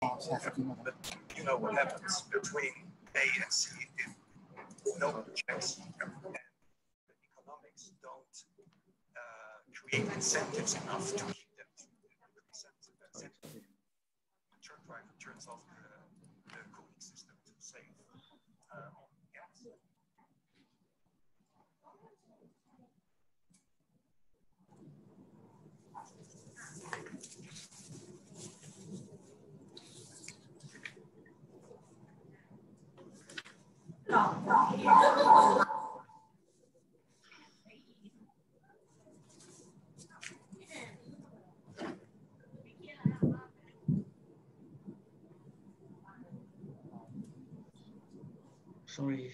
But you know what happens between A and C if no one checks and the economics don't create incentives enough to keep them incentive. The truck driver turns off the cooling system to save on gas. Sorry.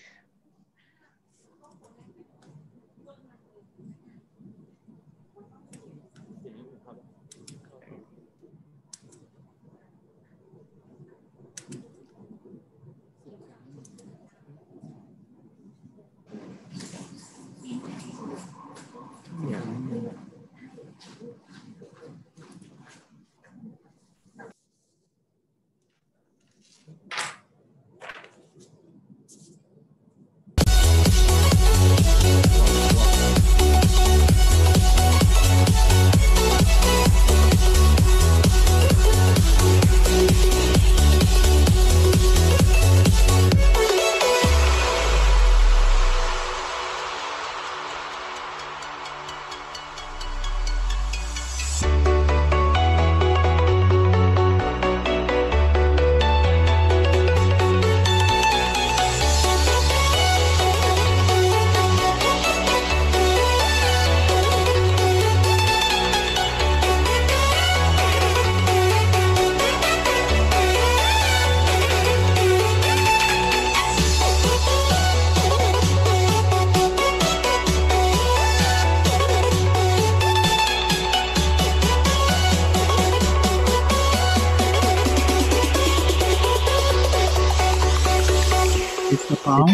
Mr. Paul.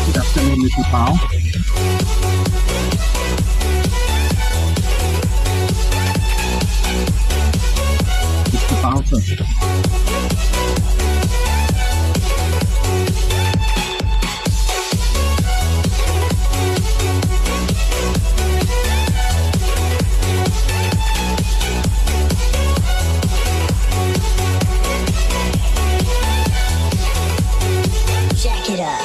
Good afternoon, Mr. Paul. Mr. Paul, sir. Jack it up.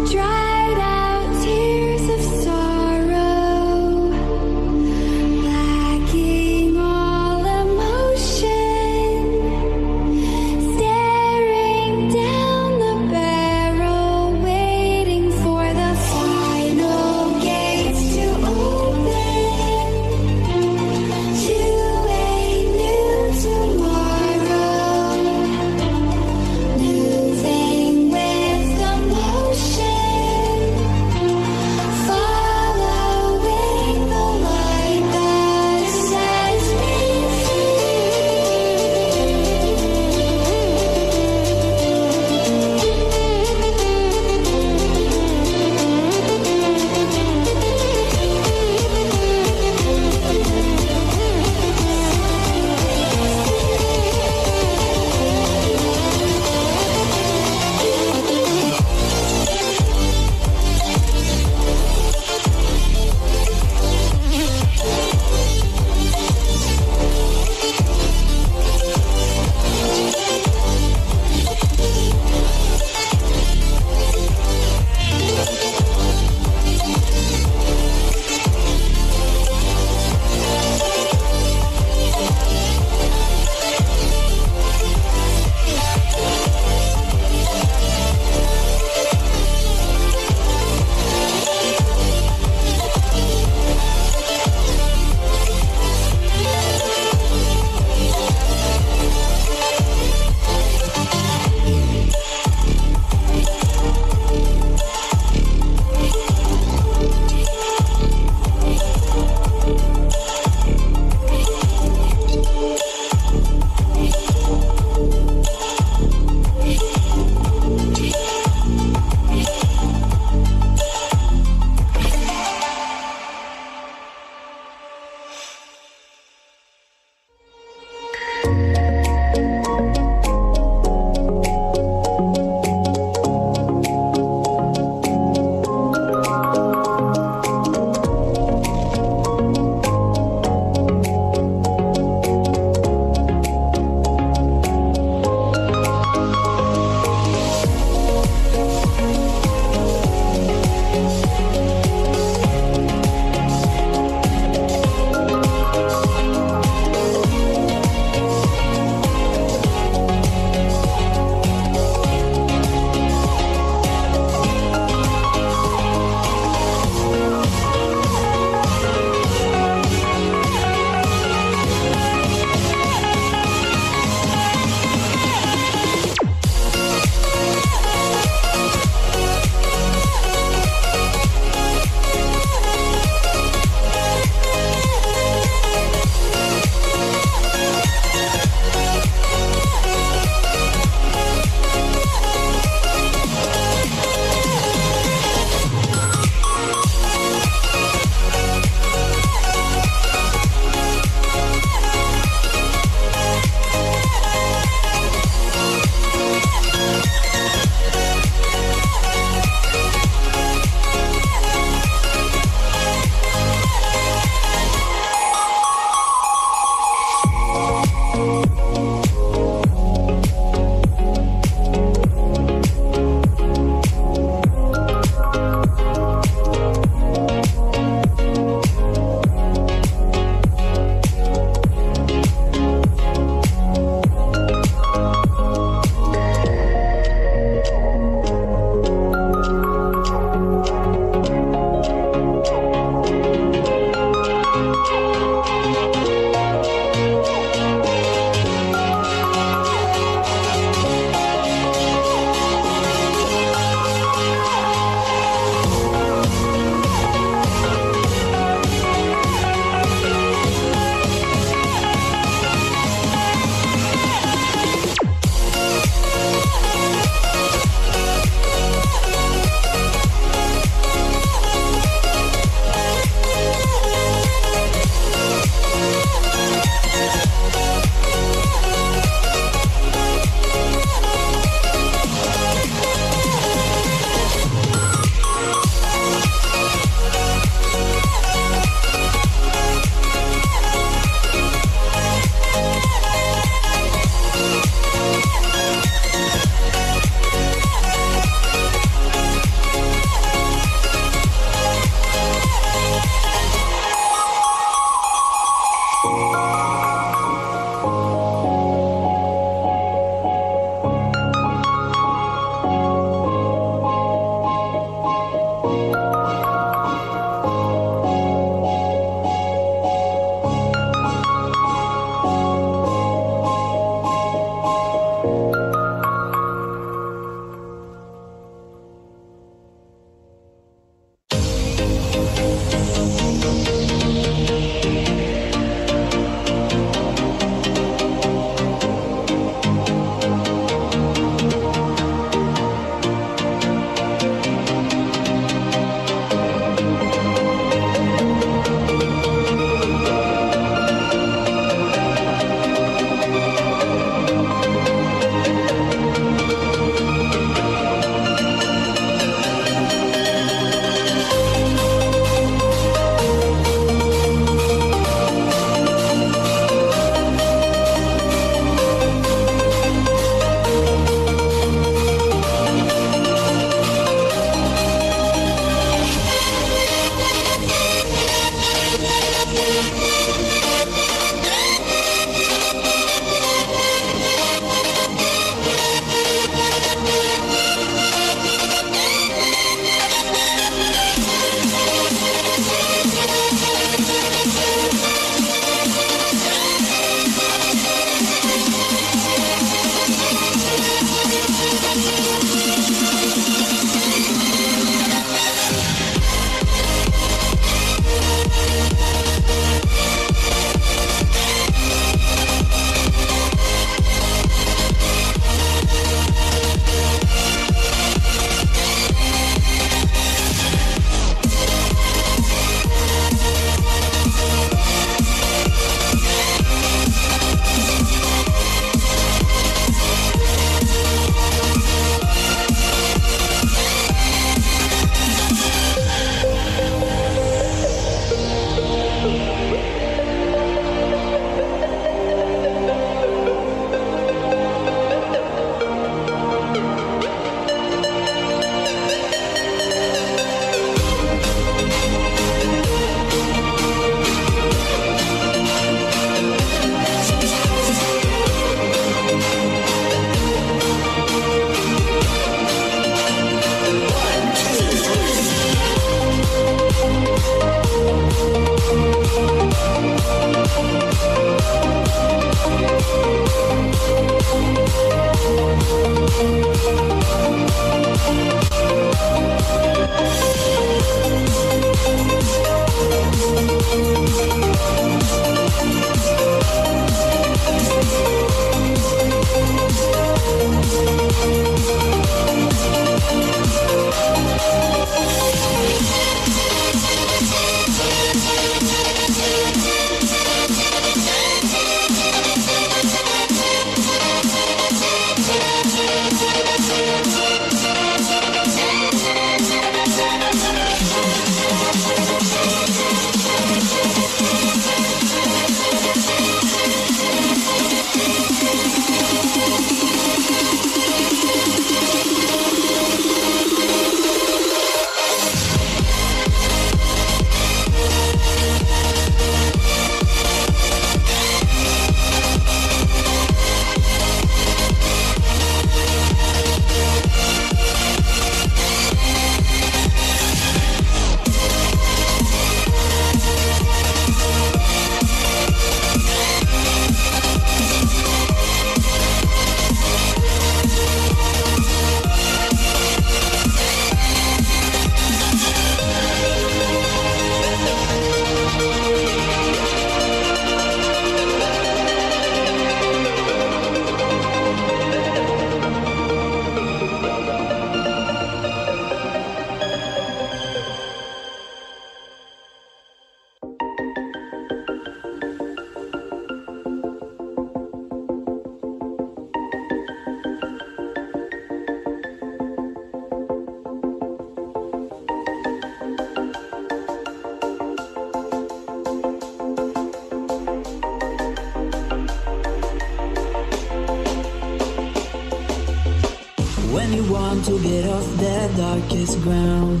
When you want to get off the darkest ground,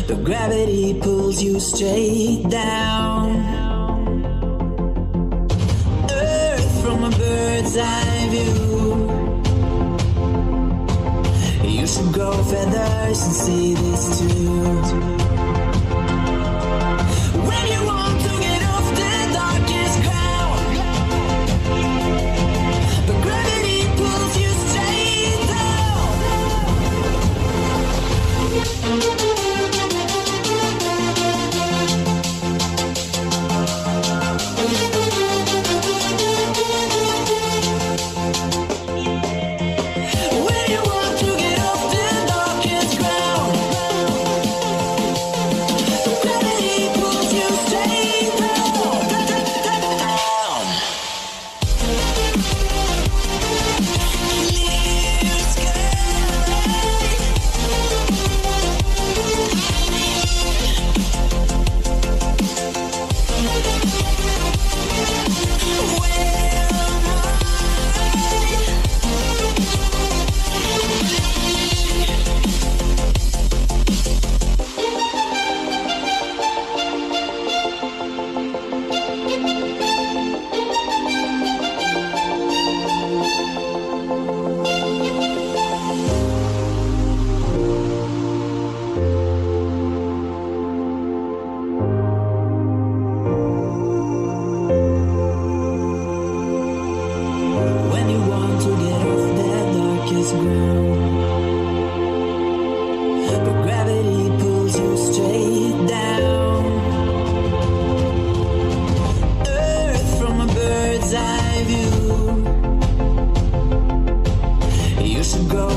the gravity pulls you straight down. Earth from a bird's eye view. You should grow feathers and see this too. When you want to get off the darkest ground, the gravity pulls you straight down. When you want to get off the darkest ground,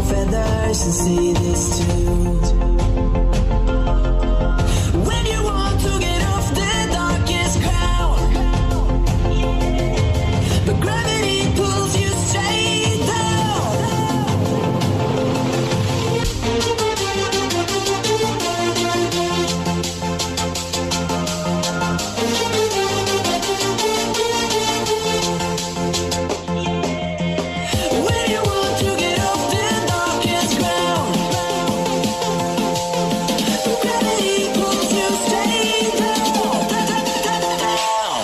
feathers and see this too. When you want to get off the darkest ground, but gravity pulls you straight down. When you want to get off the darkest ground, but gravity pulls you straight down, down.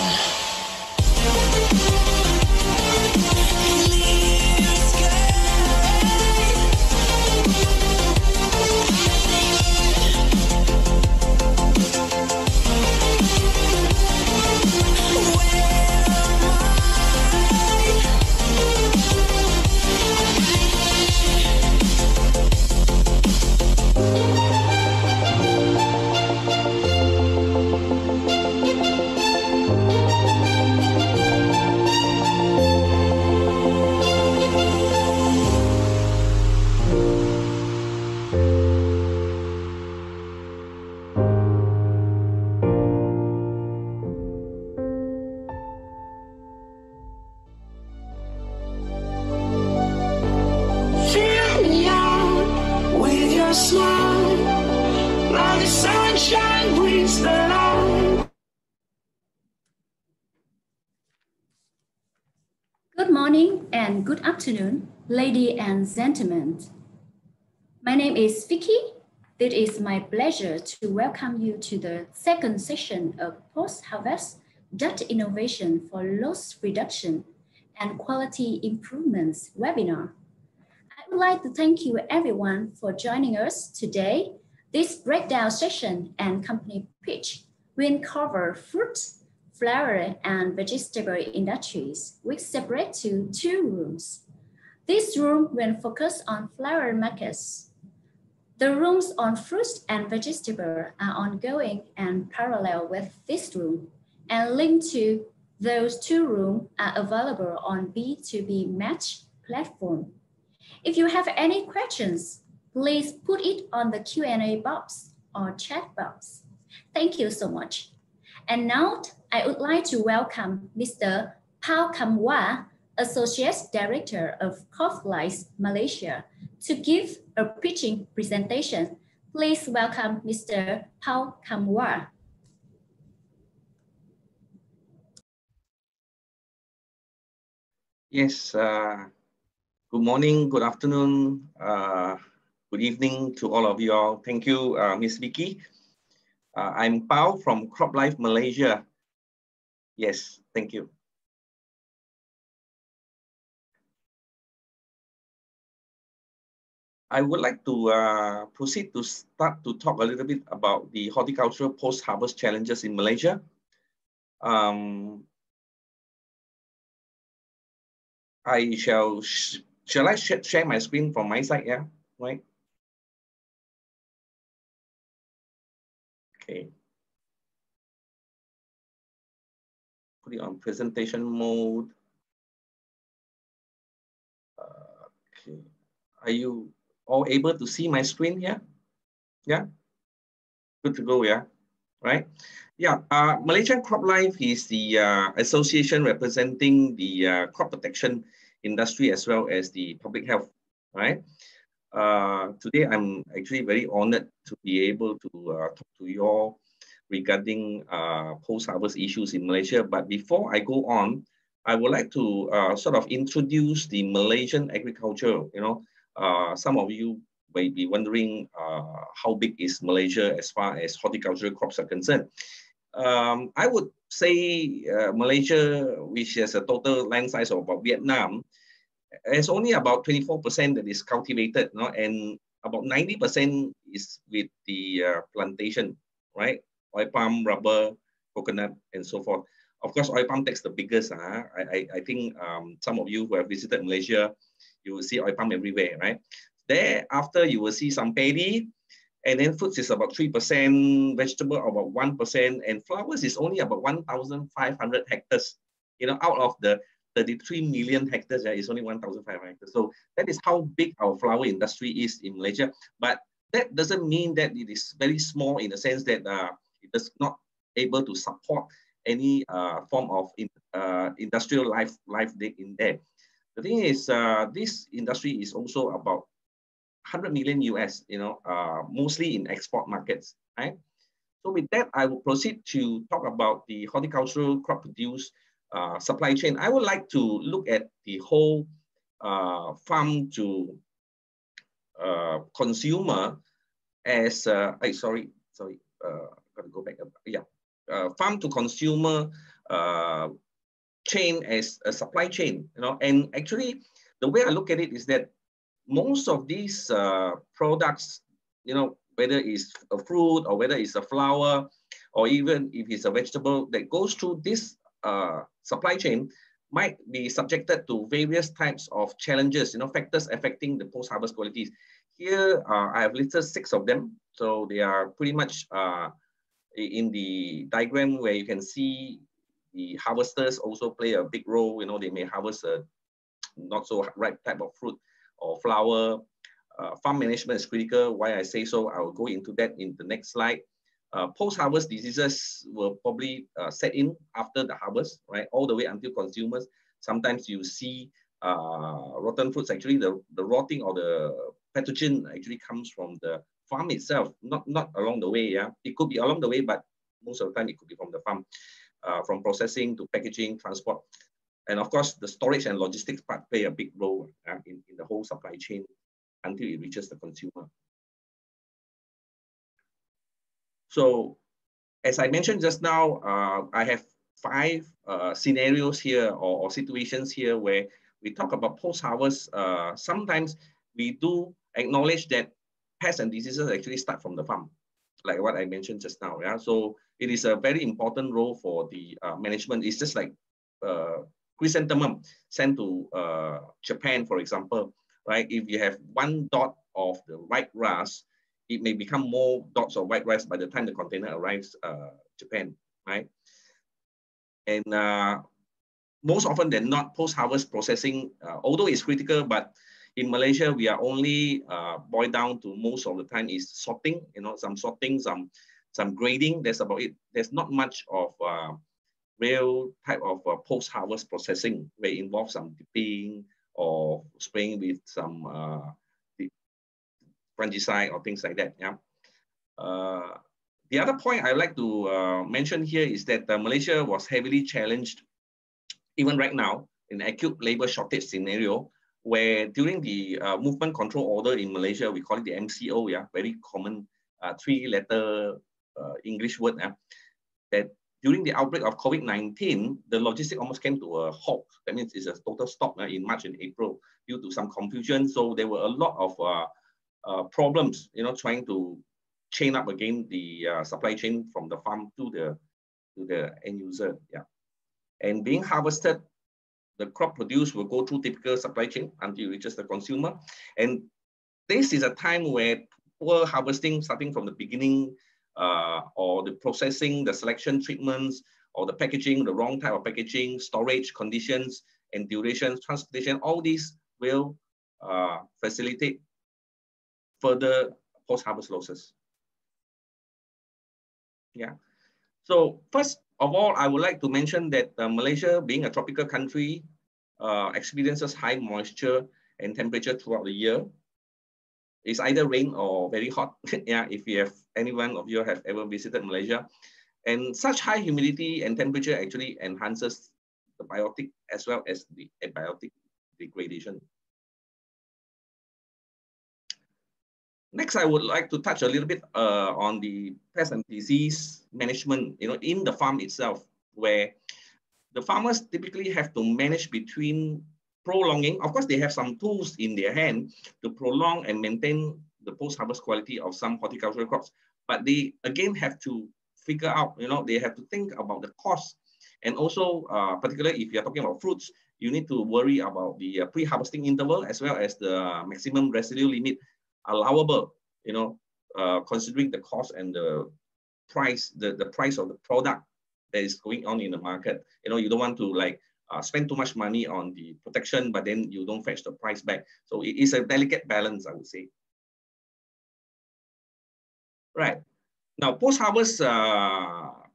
Clear Fill me out with your smile, now the sunshine brings the light. Good morning and good afternoon, ladies and gentlemen. My name is Vicky. It is my pleasure to welcome you to the second session of Post-Harvest Data Innovation for Loss Reduction and Quality Improvements webinar. I would like to thank you everyone for joining us today. This breakdown session and company pitch will cover fruit, flower, and vegetable industries, which separate to two rooms. This room will focus on flower markets. The rooms on fruit and vegetable are ongoing and parallel with this room, and linked to those two rooms are available on B2B Match platform. If you have any questions, please put it on the Q&A box or chat box. Thank you so much. And now I would like to welcome Mr. Pao Kamwa, Associate Director of CropLife Malaysia, to give a pitching presentation. Please welcome Mr. Pao Kamwa. Yes, good morning, good afternoon, good evening to all of you all. Thank you, Miss Vicky. I'm Pao from CropLife Malaysia. Yes, thank you. I would like to proceed to start to talk a little bit about the horticultural post-harvest challenges in Malaysia. Shall I share my screen from my side? Yeah, right. Okay. Put it on presentation mode. Okay. Are you all able to see my screen here? Yeah. Good to go. Yeah. Right. Yeah. Malaysian CropLife is the association representing the crop protection industry as well as the public health. Right. Today, I'm actually very honored to be able to talk to you all regarding post-harvest issues in Malaysia. But before I go on, I would like to sort of introduce the Malaysian agriculture. You know, some of you may be wondering how big is Malaysia as far as horticultural crops are concerned. I would say Malaysia, which has a total land size of about Vietnam, has only about 24% that is cultivated, no? And about 90% is with the plantation, right? Oil palm, rubber, coconut, and so forth. Of course, oil palm takes the biggest. I think some of you who have visited Malaysia, you will see oil palm everywhere, right? Thereafter, you will see some paddy, and then fruits is about 3%, vegetable about 1%, and flowers is only about 1,500 hectares. You know, out of the 33 million hectares, it's only 1,500 hectares. So that is how big our flower industry is in Malaysia. But that doesn't mean that it is very small in the sense that it is not able to support any form of industrial life in there. The thing is, this industry is also about 100 million US, mostly in export markets, right? So with that, I will proceed to talk about the horticultural crop produce supply chain. I would like to look at the whole farm to consumer as, gotta go back. Farm to consumer chain as a supply chain, and actually the way I look at it is that most of these products, whether it's a fruit or whether it's a flower, or even if it's a vegetable that goes through this supply chain, might be subjected to various types of challenges, factors affecting the post-harvest qualities. Here, I have listed 6 of them. So they are pretty much in the diagram where you can see the harvesters also play a big role. They may harvest a not so ripe type of fruit or flower. Farm management is critical. Why I say so, I will go into that in the next slide. Post-harvest diseases will probably set in after the harvest, right? All the way until consumers. Sometimes you see rotten fruits, actually the rotting or the pathogen actually comes from the farm itself, not along the way. Yeah, it could be along the way, but most of the time it could be from the farm, from processing to packaging, transport. And of course, the storage and logistics part play a big role in the whole supply chain until it reaches the consumer. So, as I mentioned just now, I have 5 scenarios here or situations here where we talk about post-harvest. Sometimes we do acknowledge that pests and diseases actually start from the farm, like what I mentioned just now. Yeah, so it is a very important role for the management. It's just like chrysanthemum sent to Japan, for example, right? If you have 1 dot of the white rust, it may become more dots of white rust by the time the container arrives Japan, right? And most often than not, post-harvest processing, although it's critical, but in Malaysia, we are only boiled down to most of the time is sorting, some sorting, some grading, that's about it. There's not much of real type of post-harvest processing where it involves some dipping or spraying with some fungicide or things like that. Yeah. The other point I'd like to mention here is that Malaysia was heavily challenged, even right now, in acute labor shortage scenario, where during the movement control order in Malaysia, we call it the MCO, yeah, very common 3-letter English word, that during the outbreak of COVID-19, the logistics almost came to a halt. That means it's a total stop in March and April due to some confusion. So there were a lot of problems, trying to chain up again the supply chain from the farm to the end user. Yeah, and being harvested, the crop produced will go through typical supply chain until it reaches the consumer. And this is a time where poor harvesting, starting from the beginning, or the processing, the selection treatments, or the packaging, the wrong type of packaging, storage conditions and duration, transportation, all these will facilitate further post-harvest losses. Yeah. So first of all, I would like to mention that Malaysia, being a tropical country, experiences high moisture and temperature throughout the year. It's either rain or very hot. Yeah, if you have anyone of you have ever visited Malaysia, and such high humidity and temperature actually enhances the biotic as well as the abiotic degradation. Next, I would like to touch a little bit on the pest and disease management, in the farm itself, where the farmers typically have to manage between prolonging. Of course, they have some tools in their hand to prolong and maintain the post-harvest quality of some horticultural crops, but they again have to figure out, they have to think about the cost, and also particularly if you're talking about fruits, you need to worry about the pre-harvesting interval as well as the maximum residue limit allowable, considering the cost and the price, the price of the product that is going on in the market. You don't want to spend too much money on the protection, but then you don't fetch the price back. So it is a delicate balance, I would say. Right. Now, post-harvest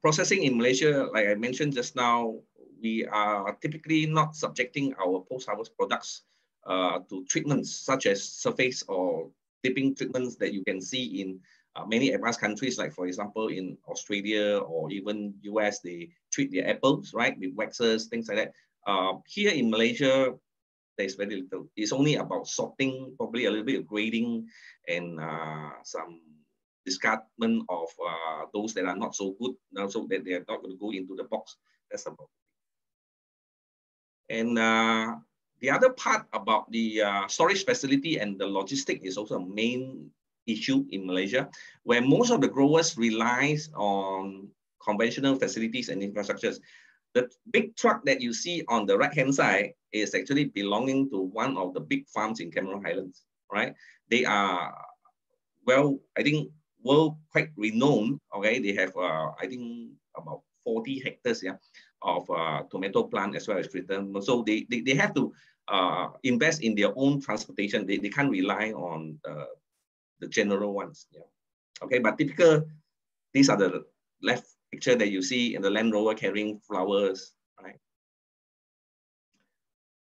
processing in Malaysia, like I mentioned just now, we are typically not subjecting our post-harvest products to treatments such as surface or dipping treatments that you can see in many advanced countries, like for example, in Australia or even US, they treat their apples, right, with waxes, things like that. Here in Malaysia, there's very little. It's only about sorting, probably a little bit of grading and some discardment of those that are not so good, so that they are not going to go into the box. That's about it. And the other part about the storage facility and the logistic is also a main issue in Malaysia, where most of the growers relies on conventional facilities and infrastructures. The big truck that you see on the right-hand side is actually belonging to one of the big farms in Cameron Highlands, right? They are, well, I think, world quite renowned. Okay, they have I think about 40 hectares, yeah, of tomato plant as well as return. So they have to invest in their own transportation. They can't rely on the general ones. Yeah. Okay, but typical, these are the left picture that you see in the Land Rover carrying flowers, right?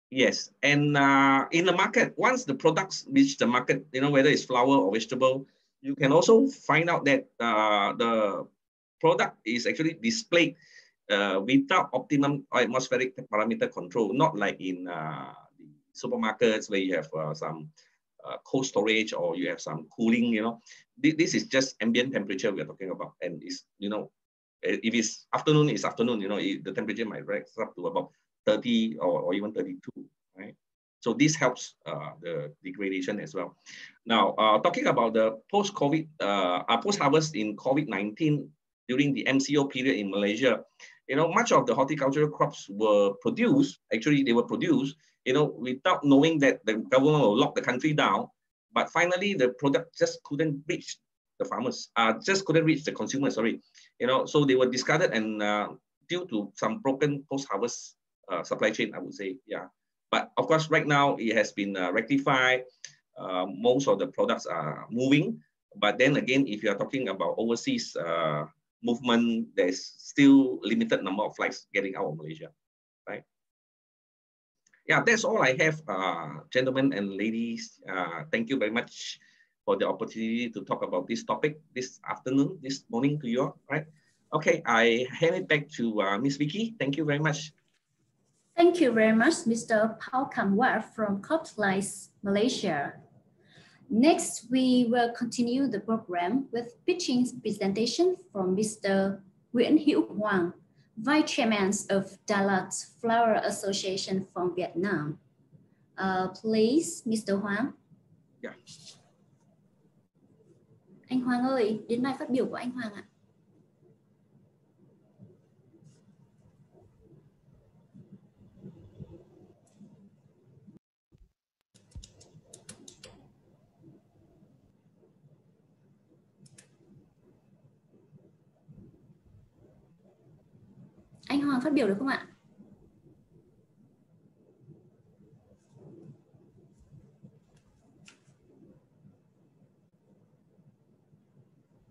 Yes, and in the market, once the products reach the market, you know, whether it's flower or vegetable, you can also find out that the product is actually displayed without optimum atmospheric parameter control, not like in the supermarkets where you have some cold storage or you have some cooling, you know. This is just ambient temperature we're talking about. And it's, you know, if it's afternoon, it's afternoon, you know, the temperature might rise up to about 30 or even 32, right? So this helps the degradation as well. Now, talking about the post-COVID, post-harvest in COVID-19 during the MCO period in Malaysia, you know, much of the horticultural crops were produced, actually they were produced, you know, without knowing that the government will lock the country down. But finally, the product just couldn't reach the farmers, just couldn't reach the consumers, sorry. You know, so they were discarded and due to some broken post-harvest supply chain, I would say, yeah. But of course, right now it has been rectified. Most of the products are moving. But then again, if you are talking about overseas movement, there's still limited number of flights getting out of Malaysia, right? Yeah, that's all I have, gentlemen and ladies. Thank you very much for the opportunity to talk about this topic this afternoon, this morning to you all, right? Okay, I hand it back to Ms. Vicky. Thank you very much. Thank you very much, Mr. Paul Kamwar from CropLife Malaysia. Next, we will continue the program with pitching presentation from Mr. Nguyễn Hữu Hoàng, Vice Chairman of Đà Lạt Flower Association from Vietnam. Please, Mr. Hoàng. Yeah. Anh Hoàng ơi, đến bài phát biểu của anh Hoàng ạ. Anh Hoàng phát biểu được không ạ?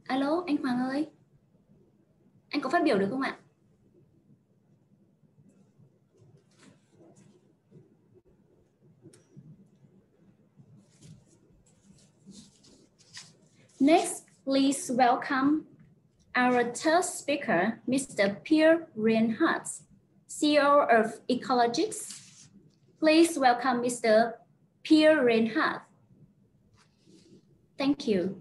Alo, anh Hoàng ơi. Anh có phát biểu được không ạ? Next, please welcome our third speaker, Mr. Pierre Reinhardt, CEO of Ecologics. Please welcome Mr. Pierre Reinhardt. Thank you.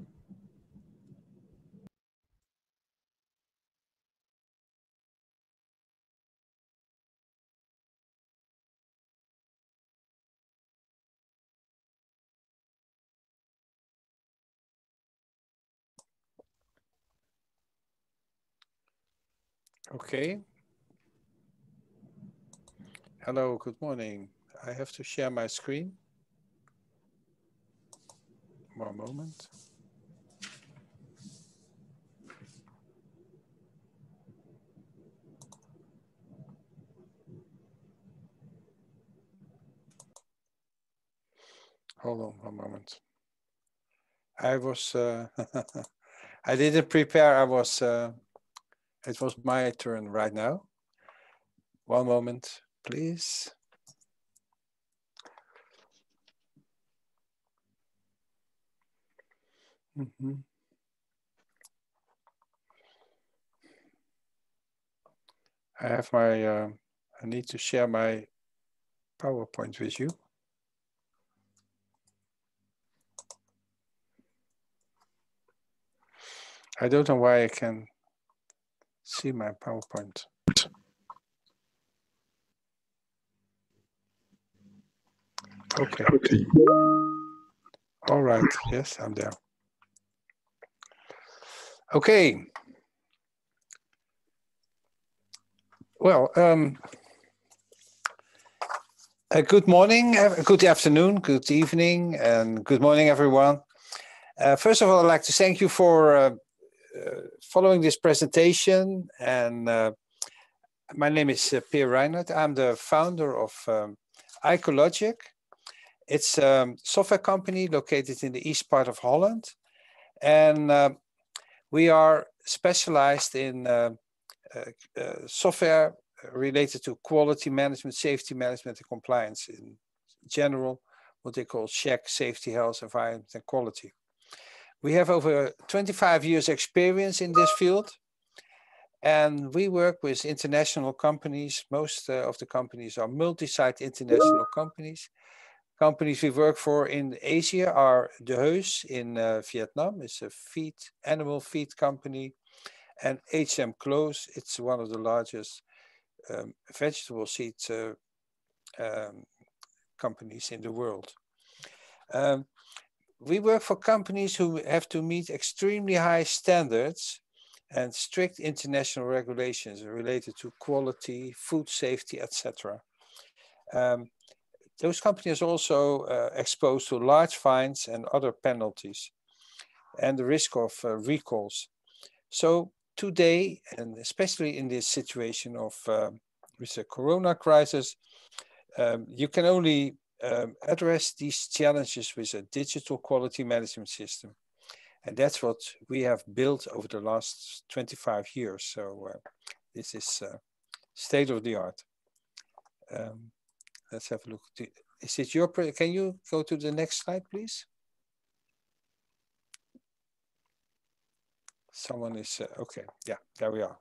Okay. Hello, good morning. I have to share my screen. One moment. hold on one moment. I was, I didn't prepare. it was my turn right now. One moment, please. Mm-hmm. I have my, I need to share my PowerPoint with you. I don't know why I can see my PowerPoint. Okay. All right. Yes, I'm there. Okay. Well, good morning, good afternoon, good evening, and good morning, everyone. First of all, I'd like to thank you for following this presentation. And my name is Peer Reinhardt. I'm the founder of Icologic. It's a software company located in the east part of Holland. And we are specialized in software related to quality management, safety management, and compliance in general, what they call check, safety, health, environment, and quality. We have over 25 years experience in this field, and we work with international companies. Most of the companies are multi-site international companies. Companies we work for in Asia are De Heus in Vietnam. It's a animal feed company. And HM Close, it's one of the largest vegetable seed companies in the world. We work for companies who have to meet extremely high standards and strict international regulations related to quality, food safety, etc. Those companies are also exposed to large fines and other penalties and the risk of recalls. So today, and especially in this situation of with the corona crisis, you can only address these challenges with a digital quality management system. And that's what we have built over the last 25 years. So this is state of the art. Let's have a look. Is it your, can you go to the next slide, please? Someone is, okay, yeah, there we are.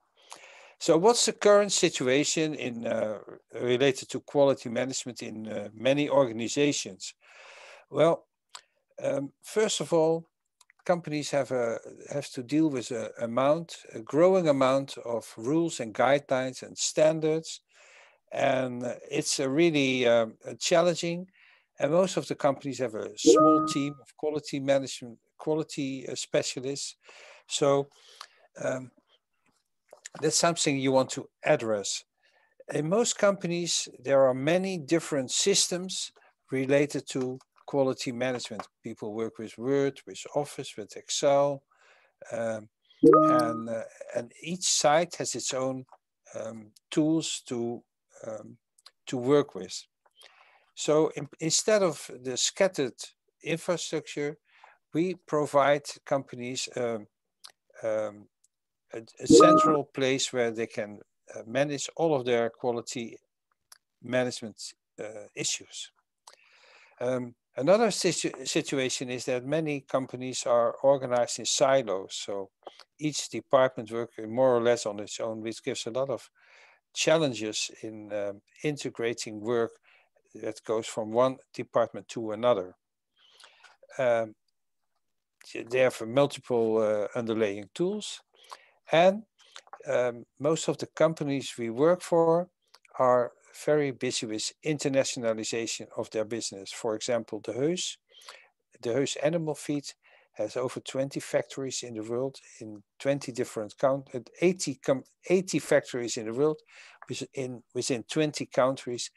So what's the current situation in related to quality management in many organizations? Well, first of all, companies have to deal with a growing amount of rules and guidelines and standards. And it's really challenging. And most of the companies have a small team of quality management, quality specialists. So that's something you want to address. In most companies, there are many different systems related to quality management. People work with Word, with Office, with Excel, and each site has its own tools to work with. So instead of the scattered infrastructure, we provide companies a central place where they can manage all of their quality management issues. Another situation is that many companies are organized in silos. So each department works more or less on its own, which gives a lot of challenges in integrating work that goes from one department to another. They have multiple underlying tools, and most of the companies we work for are very busy with internationalization of their business. For example, De Heus Animal Feed has over 20 factories in the world in 20 different countries, 80 factories in the world within 20 countries.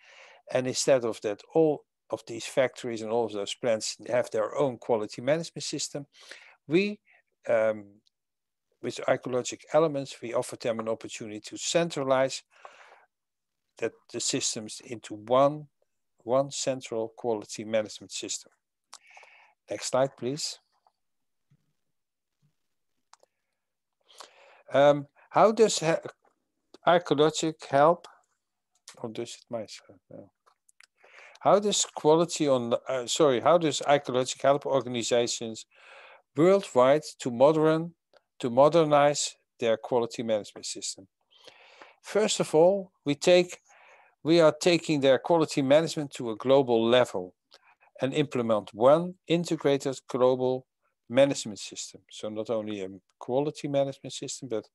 And instead of that, all of these factories and all of those plants have their own quality management system. We, with Icologic Elements, we offer them an opportunity to centralize the systems into one central quality management system. Next slide, please. How does Icologic help? Or does it myself? No. How does how does Icologic help organizations worldwide to modernize their quality management system? First of all, we are taking their quality management to a global level and implement one integrated global management system. So not only a quality management system, but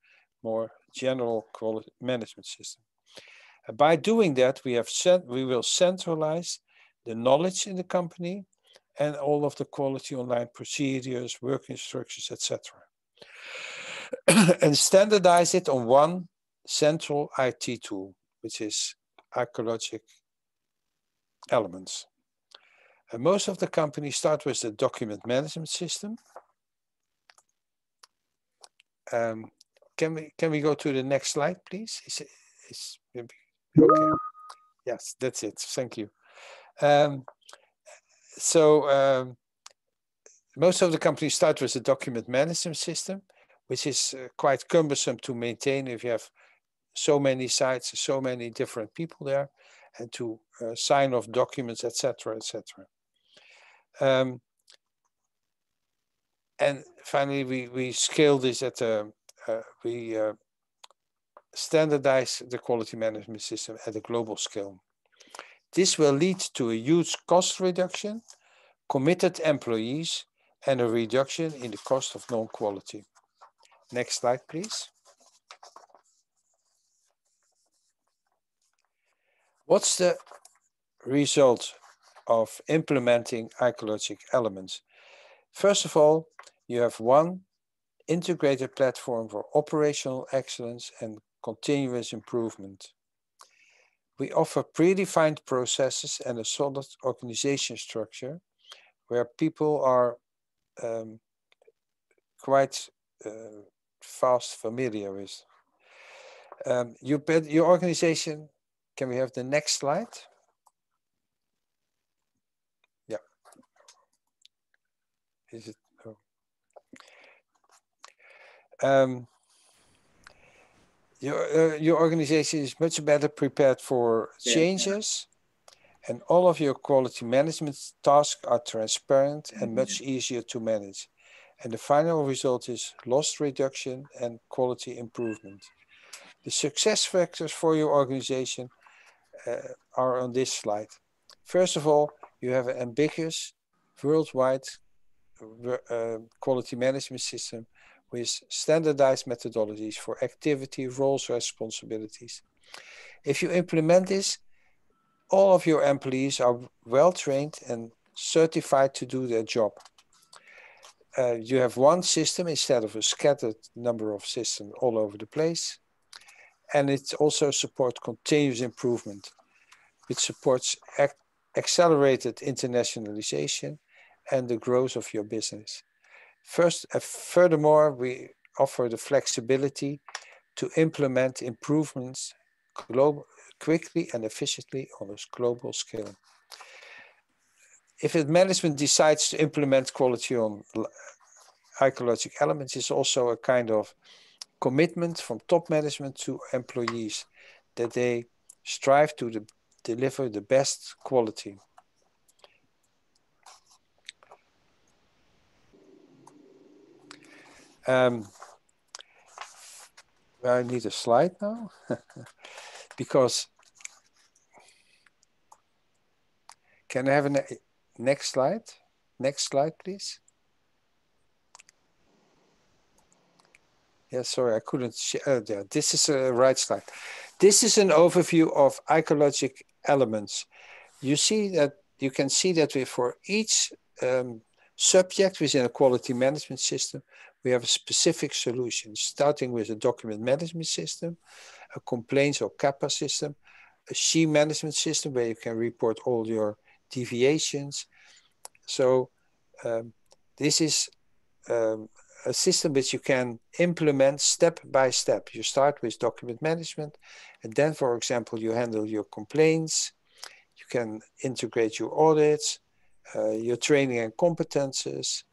more general quality management system. And by doing that, we will centralize the knowledge in the company and all of the quality online procedures, work instructions, etc. and standardize it on one central IT tool, which is Icologic Elements. And most of the companies start with the document management system. Can we go to the next slide, please? Okay. Yes, that's it. Thank you. Most of the companies start with the document management system, which is quite cumbersome to maintain if you have so many sites, so many different people there, and to sign off documents, etc., etc. And finally, we scale this at we standardize the quality management system at a global scale. This will lead to a huge cost reduction, committed employees, and a reduction in the cost of non-quality. Next slide, please. What's the result of implementing Icologic Elements? First of all, you have one integrated platform for operational excellence and continuous improvement. We offer predefined processes and a solid organization structure where people are quite fast familiar with. Your organization, can we have the next slide? Yeah. Is it? Oh. Your organization is much better prepared for changes, and all of your quality management tasks are transparent and much easier to manage. And the final result is loss reduction and quality improvement. The success factors for your organization are on this slide. First of all, you have an ambiguous worldwide quality management system with standardized methodologies for activity, roles, responsibilities. If you implement this, all of your employees are well trained and certified to do their job. You have one system instead of a scattered number of systems all over the place. And it also supports continuous improvement, which supports accelerated internationalization and the growth of your business. Furthermore, we offer the flexibility to implement improvements quickly and efficiently on a global scale. If a management decides to implement quality on Icologic Elements, it's also a kind of commitment from top management to employees that they strive to deliver the best quality. I need a slide now because can I have a next slide? Next slide, please. Yeah, sorry, I couldn't share. Yeah, this is a right slide. This is an overview of Icologic Elements. You can see that for each subject within a quality management system, we have a specific solution, starting with a document management system, a complaints or CAPA system, a SHE management system where you can report all your deviations. So this is a system which you can implement step by step. You start with document management, and then, for example, you handle your complaints, you can integrate your audits, your training and competences,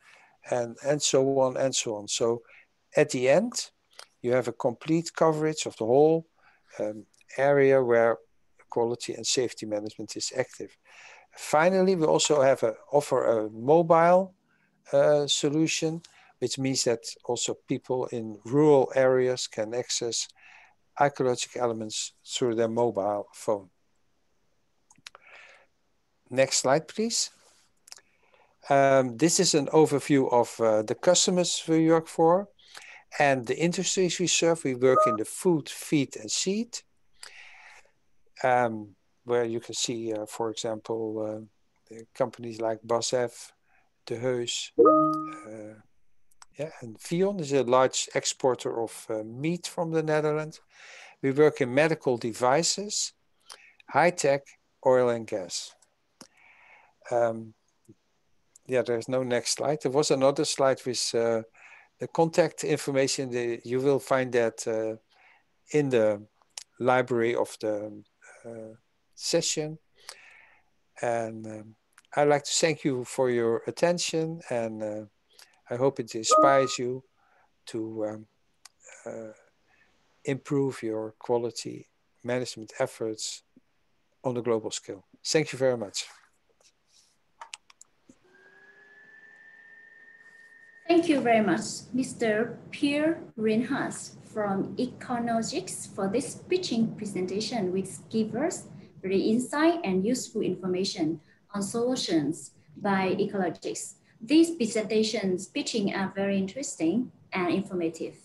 and so on and so on. So at the end, you have a complete coverage of the whole area where quality and safety management is active. Finally, we also offer a mobile solution, which means that also people in rural areas can access archaeological elements through their mobile phone. Next slide, please. This is an overview of the customers we work for and the industries we serve. We work in the food, feed, and seed, where you can see, for example, companies like BASF, De Heus, and Vion is a large exporter of meat from the Netherlands. We work in medical devices, high-tech, oil and gas. Yeah, there's no next slide. There was another slide with the contact information. You will find that in the library of the session. And I'd like to thank you for your attention, and I hope it inspires you to improve your quality management efforts on a global scale. Thank you very much. Thank you very much, Mr. Pierre Reinhardt from Ecologics, for this pitching presentation, which gives us very insight and useful information on solutions by Ecologics. These presentations pitching are very interesting and informative.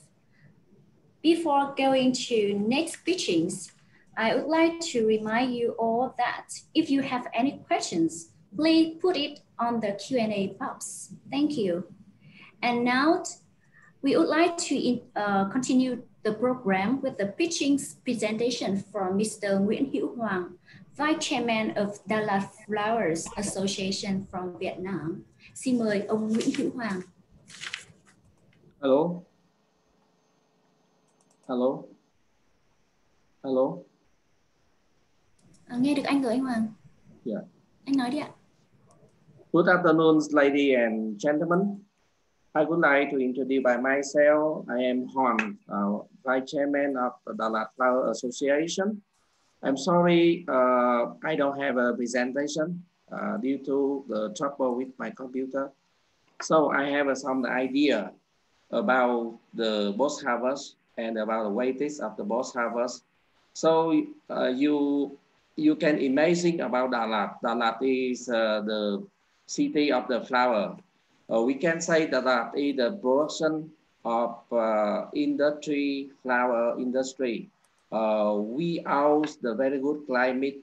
Before going to next pitchings, I would like to remind you all that if you have any questions, please put it on the Q&A box. Thank you. And now we would like to continue the program with the pitching presentation from Mr. Nguyễn Hữu Hoàng, Vice Chairman of Đà Lạt Flowers Association from Vietnam. Xin mời ông Nguyễn Hữu Hoàng. Hello. Hello. Hello. Nghe được anh rồi anh Hoàng. Yeah. Anh nói đi ạ. Good afternoon, ladies and gentlemen. I would like to introduce by myself. I am Hoàng, Vice Chairman of the Đà Lạt Flower Association. I'm sorry, I don't have a presentation due to the trouble with my computer. So I have some idea about the boss harvest and about the weightage of the boss harvest. So you can imagine about Đà Lạt. Đà Lạt is the city of the flower. We can say that is the production of industry, flower industry. We have the very good climate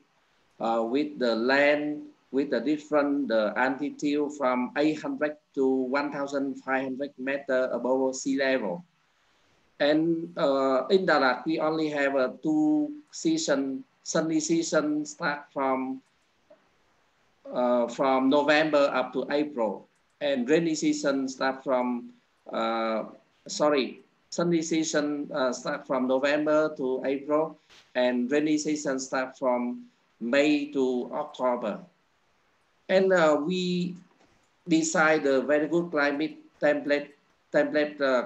with the land, with the different altitude from 800 to 1,500 meters above sea level. And in Đà Lạt, we only have a 2 season. Sunny season start from November up to April. And rainy season start from, sunny season start from November to April, and rainy season start from May to October. And we decide a very good climate, template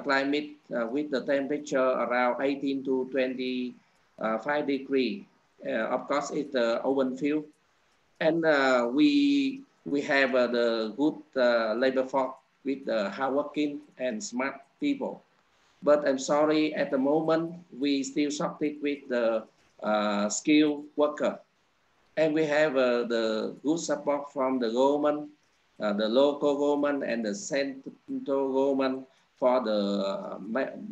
climate with the temperature around 18 to 25 degrees. Of course, it's the open field. And we have the good labor force with the hardworking and smart people. But I'm sorry, at the moment, we still shortage with the skilled worker. And we have the good support from the government, the local government and the central government for the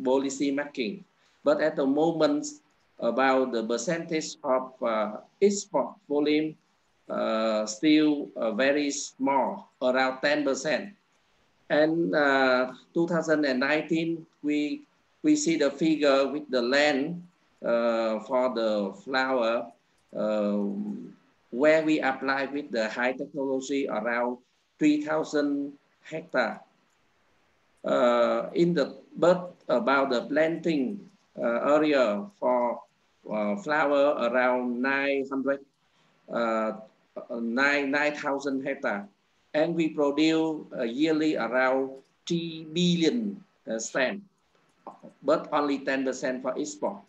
policy making. But at the moment, about the percentage of export volume, still very small, around 10%. And 2019, we see the figure with the land for the flower, where we apply with the high technology around 3,000 hectares. But about the planting area for flower around 9,000 hectares. and we produce yearly around 3 billion stamps, but only 10% for export.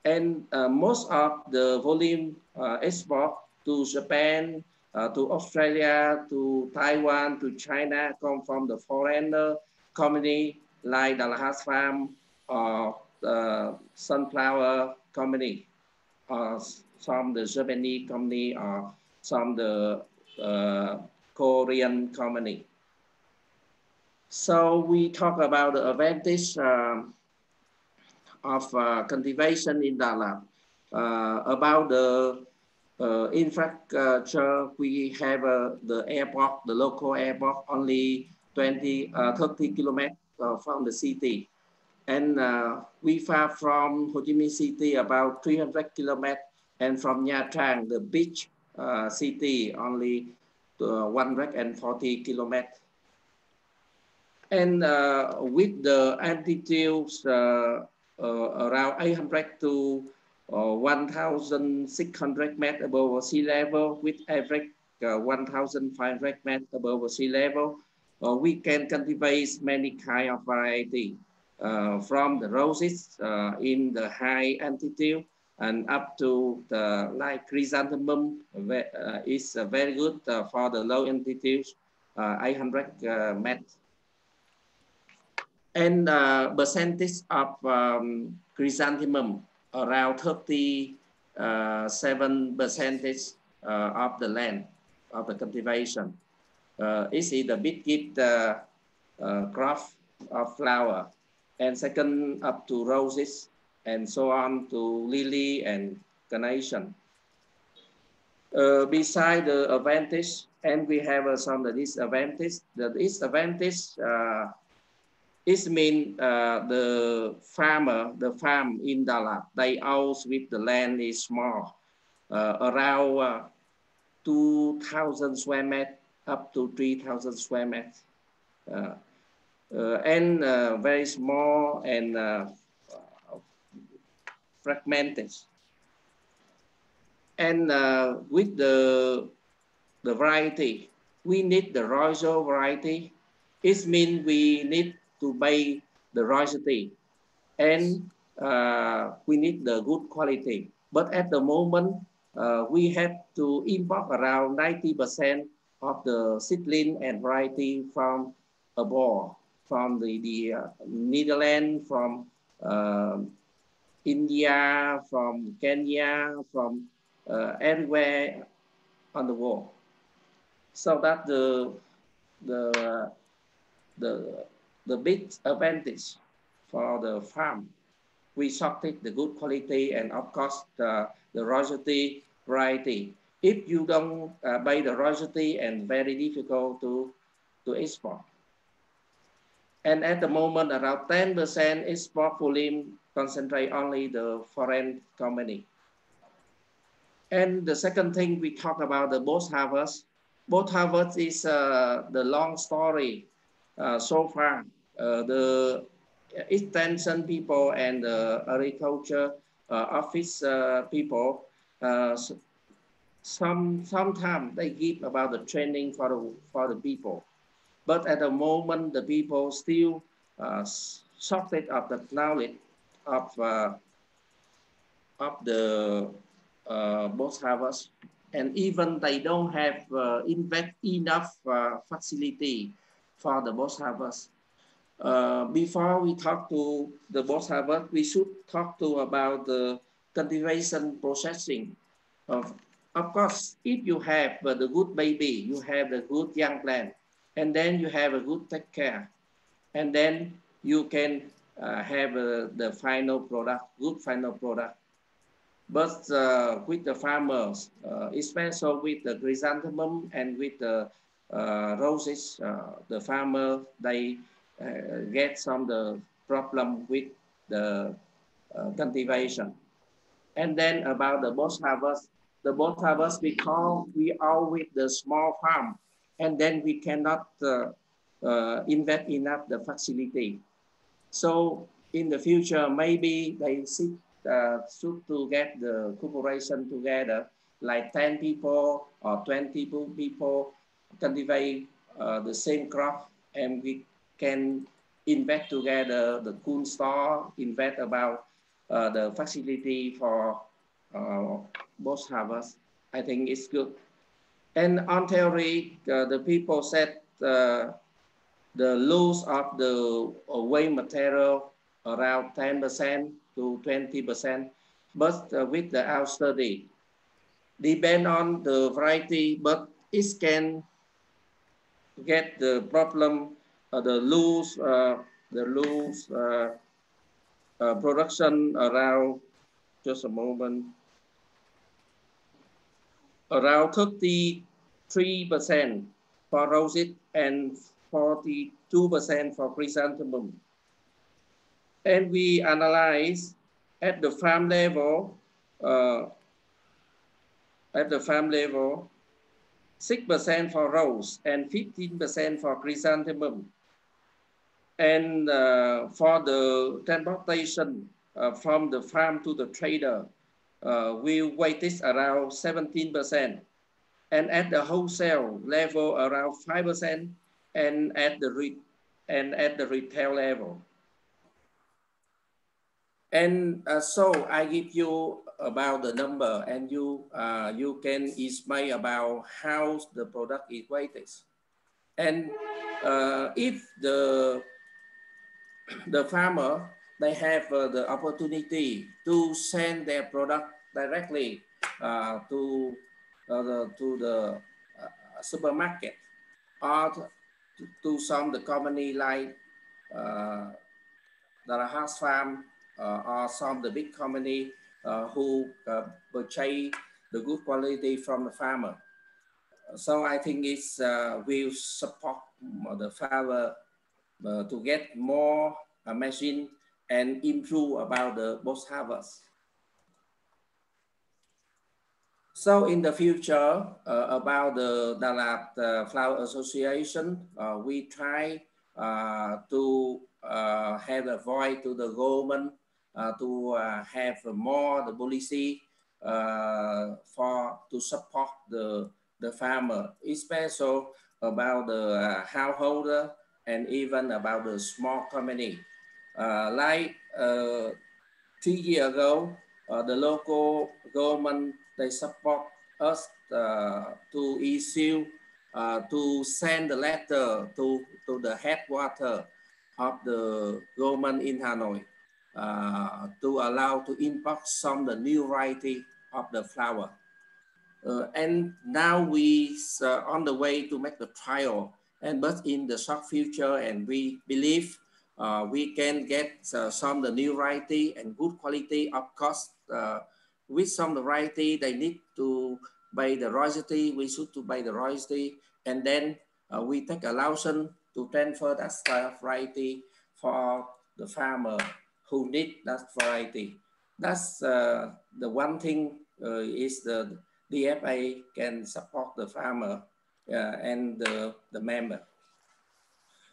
And most of the volume export to Japan, to Australia, to Taiwan, to China come from the foreigner company like Dallas Farm or Sunflower Company, or some the Japanese company, or some the Korean company. So we talk about the advantage of cultivation in Đà Lạt. About the infrastructure, we have the airport, the local airport, only 30 kilometers from the city. And we far from Ho Chi Minh City about 300 kilometers, and from Nha Trang, the beach city, only 140 kilometers. And with the altitudes around 800 to 1,600 meters above sea level, with average 1,500 meters above sea level, we can cultivate many kind of variety, from the roses in the high altitude and up to the like chrysanthemum is very good for the low altitude, 800 meters. And percentage of chrysanthemum around 37% of the land of the cultivation. Is the big gift crop of flower, and second up to roses, and so on to lily and carnation. Beside the advantage, and we have some disadvantage. The disadvantage it means the farm in Đà Lạt, they house with the land is small, around 2,000 square meters up to 3,000 square meters, and very small and fragmented. And with the variety, we need the royal variety. It means we need to buy the royalty, and we need the good quality. But at the moment, we have to import around 90% of the seedling and variety from abroad, from the Netherlands, from India, from Kenya, from everywhere on the world. So that the big advantage for the farm, we shortage the good quality and of course the royalty variety. If you don't buy the royalty, and very difficult to export. And at the moment, around 10% export volume concentrate only the foreign company. And the second thing we talk about the post harvest. Post harvest is the long story. So far, the extension people and the agriculture office people, sometimes they give about the training for the people, but at the moment the people still shortage of the knowledge of the post harvest, and even they don't have invest enough facility for the post harvest. Before we talk to the post harvest, we should talk to about the cultivation processing. Of course, if you have the good baby, you have the good young plant, and then you have a good take care, and then you can have the final product, good final product. But with the farmers, especially with the chrysanthemum and with the roses, the farmer, they get some the problem with the cultivation. And then about the post harvest, because we are with the small farm, and then we cannot invest enough the facility. So in the future, maybe they should to get the cooperation together, like 10 people or 20 people cultivate the same crop, and we can invest together the cool store, invest about the facility for both harvests. I think it's good. And on theory, the people said the loss of the waste material around 10% to 20%, but with the our study, depend on the variety, but it can get the problem, the loose production around, just a moment, around 33% for roses and 42% for chrysanthemum. And we analyze at the farm level, 6% for rose and 15% for chrysanthemum. And for the transportation from the farm to the trader, we weighted around 17%. And at the wholesale level, around 5%, and at the retail level. And so I give you about the number, and you can explain about how the product is weighted. And if the farmer, they have the opportunity to send their product directly to the supermarket, or to some the company like Darahas Farm, or some the big company who purchase the good quality from the farmer. So I think it's will support the farmer to get more machine and improve about the post harvest. So in the future, about the Đà Lạt Flower Association, we try to have a voice to the government, to have more the policy to support the farmer, especially about the householder and even about the small company. Like 3 years ago, the local government, they support us to issue, to send the letter to the headquarters of the government in Hanoi to allow to import some of the new variety of the flower. And now we are on the way to make the trial, but in the short future, and we believe we can get some of the new variety and good quality. Of course, with some variety, they need to pay the royalty. We should to pay the royalty, and then we take a license to transfer that style of variety for the farmer who need that variety. That's the one thing is the DFA can support the farmer and the member.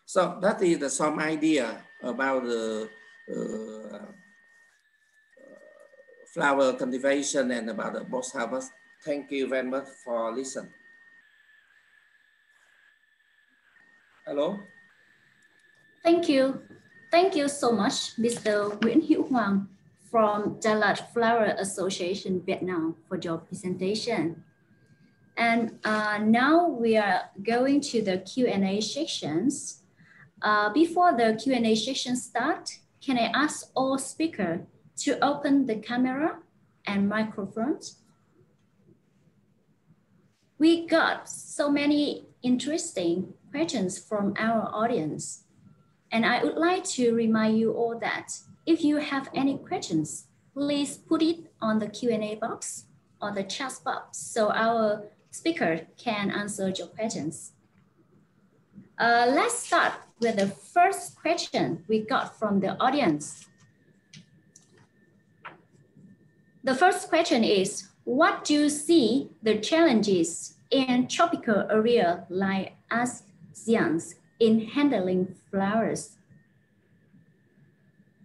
So that is some idea about the flower cultivation and about the post harvest. Thank you very much for listening. Hello. Thank you. Thank you so much, Mr. Nguyễn Hữu Hoàng from Đà Lạt Flower Association, Vietnam, for your presentation. And now we are going to the Q&A sections. Before the Q&A section start, can I ask all speakers to open the camera and microphones? We got so many interesting questions from our audience. And I would like to remind you all that if you have any questions, please put it on the Q&A box or the chat box so our speaker can answer your questions. Let's start with the first question we got from the audience. The first question is, what do you see the challenges in tropical area like ASEAN in handling flowers?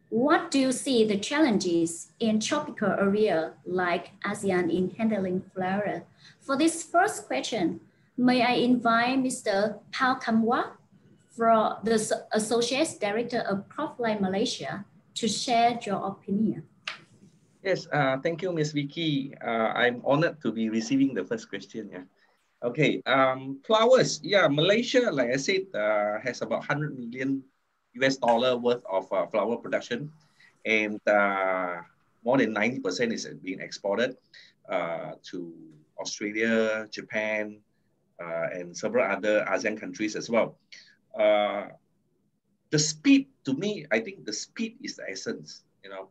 What do you see the challenges in tropical area like ASEAN in handling flower? For this first question, may I invite Mr. Pao Kamwa, from the Associate Director of CropLife Malaysia, to share your opinion. Yes, thank you, Ms. Vicky. I'm honored to be receiving the first question. Yeah. Okay, flowers. Yeah, Malaysia, like I said, has about $100 million worth of flower production, and more than 90% is being exported to Australia, Japan, and several other ASEAN countries as well. The speed, to me, I think the speed is the essence. You know,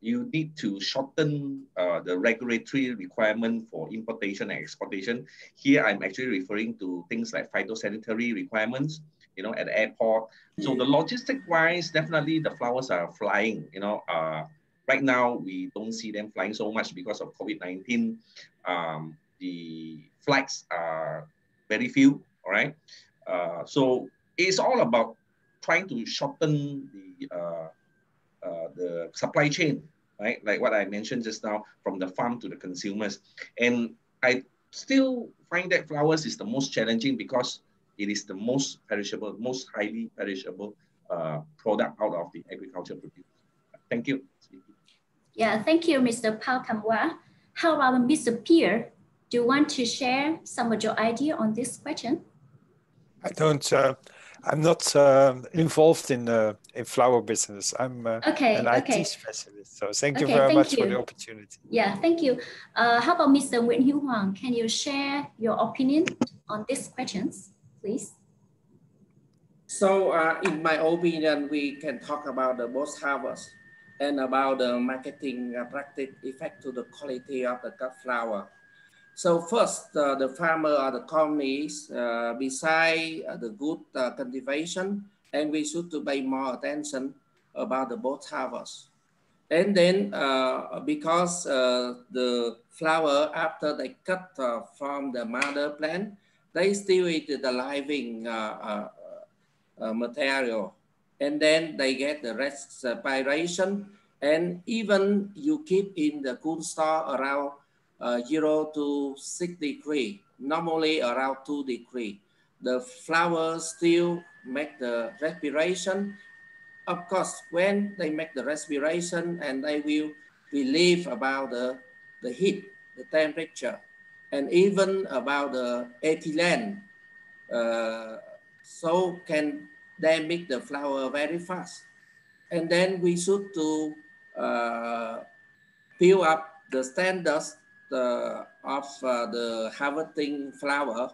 you need to shorten the regulatory requirement for importation and exportation. Here, I'm actually referring to things like phytosanitary requirements, you know, at the airport. So the logistic-wise, definitely the flowers are flying. You know, right now we don't see them flying so much because of COVID-19. The flights are very few. All right, so it's all about trying to shorten the supply chain, right? Like what I mentioned just now, from the farm to the consumers. And I still find that flowers is the most challenging because it is the most perishable, most highly perishable product out of the agriculture produce. Thank you. Yeah, thank you, Mr. Pao Kamwa. How about Mr. Pierre? Do you want to share some of your idea on this question? I don't. I'm not involved in flower business. I'm an IT specialist. So thank you very much for the opportunity. Yeah, thank you. How about Mr. Nguyễn Hữu Hoàng? Can you share your opinion on these questions, please? So in my opinion, we can talk about the post-harvest and about the marketing practice effect to the quality of the cut flower. So first, the farmer or the companies, beside the good cultivation, and we should to pay more attention about the post-harvest. And then because the flower, after they cut from the mother plant, they still eat the living material. And then they get the respiration, and even you keep in the cool store around 0 to 6 degrees, normally around 2 degrees. The flowers still make the respiration. Of course, when they make the respiration, and they will relieve about the heat, the temperature, and even about the ethylene, so can damage the flower very fast. And then we should to build up the standards of the harvesting flower,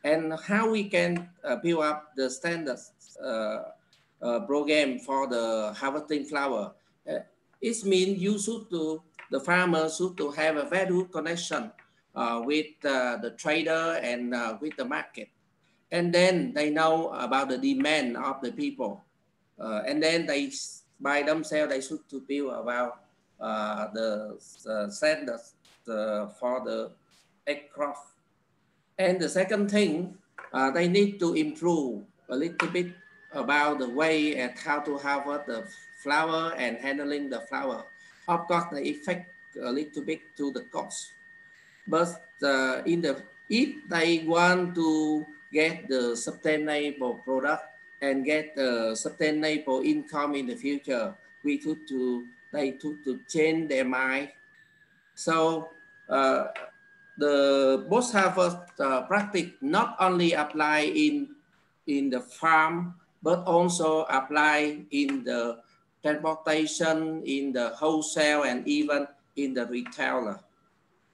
and how we can build up the standards program for the harvesting flower. It means you should to, the farmer should to have a very good connection with the trader and with the market. And then they know about the demand of the people. And then they, by themselves, they should to build about the standards for the egg crop. And the second thing, they need to improve a little bit about the way and how to harvest the flower and handling the flower. Of course, they affect a little bit to the cost. But if they want to get the sustainable product and get the sustainable income in the future, they to change their mind. So the post-harvest practice not only apply in the farm, but also apply in the transportation, in the wholesale, and even in the retailer.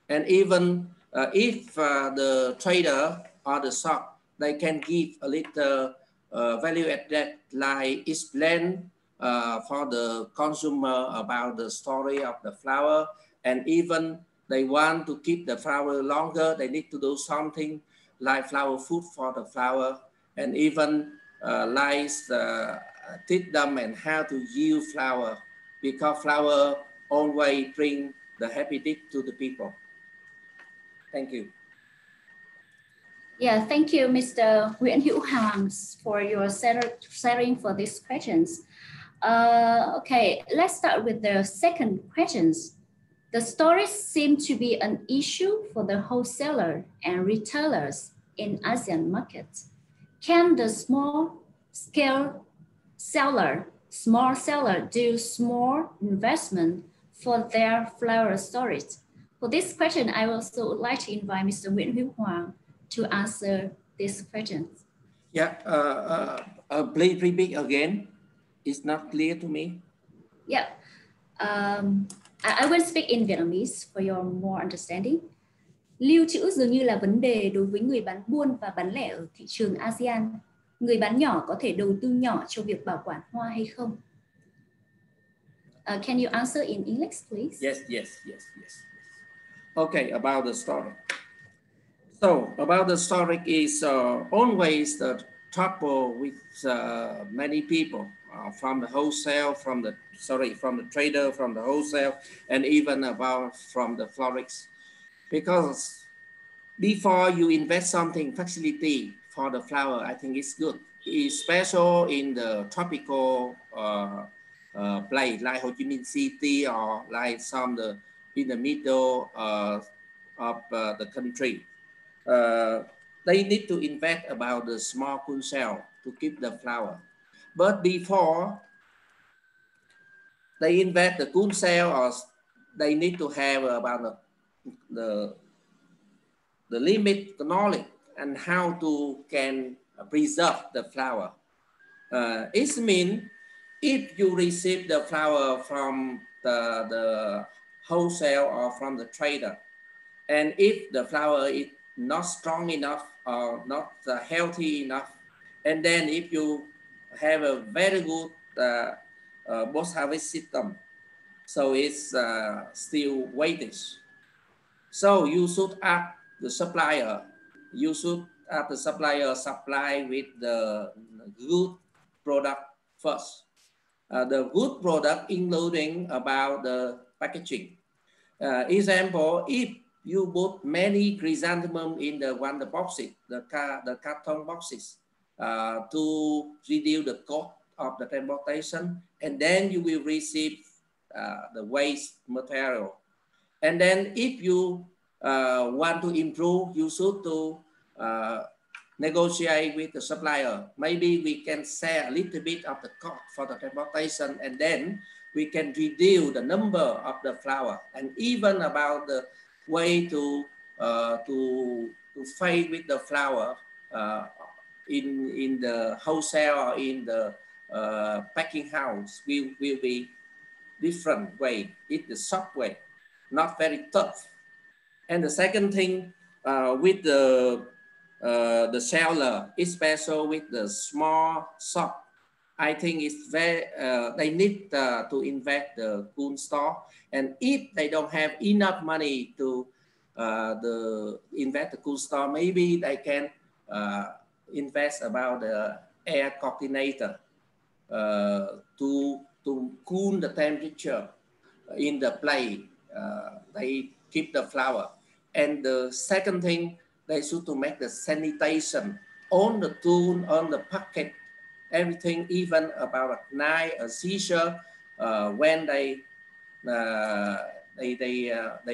And even if the trader or the shop, they can give a little value added, like explain for the consumer about the story of the flower. And even they want to keep the flower longer, they need to do something like flower food for the flower, and even teach them and how to use flower, because flower always bring the happiness to the people. Thank you. Yeah, thank you, Mr. Nguyễn Hữu Hoàng, for your sharing for these questions. Okay, let's start with the second questions. The storage seems to be an issue for the wholesaler and retailers. in ASEAN markets. Can the small seller do small investment for their flower storage? For this question, I also would like to invite Mr. Nguyễn Hữu Hoàng to answer this question. Yeah, please repeat again. It's not clear to me. Yeah, I will speak in Vietnamese for your more understanding. Lưu trữ dường như là vấn đề đối với người bán buôn và bán lẻ ở thị trường ASEAN. Người bán nhỏ có thể đầu tư nhỏ cho việc bảo quản hoa hay không? Can you answer in English, please? Yes. Okay, about the storage. So about the storage is always the trouble with many people from the wholesale, from the trader, from the wholesale, and even from the florists. Because before you invest something facility for the flower, I think it's good. It's special in the tropical place like Ho Chi Minh City or like in the middle of the country. They need to invest about the small cool cell to keep the flower. But before they invest the cool cell, or they need to have about the limit, the knowledge, and how to can preserve the flower. It means if you receive the flower from the wholesale or from the trader, and if the flower is not strong enough or not healthy enough, and then if you have a very good post-harvest system, so it's still wastage. So you should ask the supplier. You should ask the supplier supply with the good product first. The good product including about the packaging. Example, if you put many chrysanthemum in the boxes, the carton boxes, to reduce the cost of the transportation, and then you will receive the waste material. And then if you want to improve, you should to negotiate with the supplier. Maybe we can share a little bit of the cost for the transportation, and then we can reduce the number of the flower, and even about the way to fight with the flower in the wholesale or in the packing house will be different way. It's the soft way, not very tough. And the second thing with the seller, especially with the small shop, I think it's very, they need to invest the cool store. And if they don't have enough money to invest the cool store, maybe they can invest about the air coordinator to cool the temperature in the place they keep the flower. And the second thing, they should to make the sanitation on the tool, on the packet, everything, even about a knife, a seizure, when they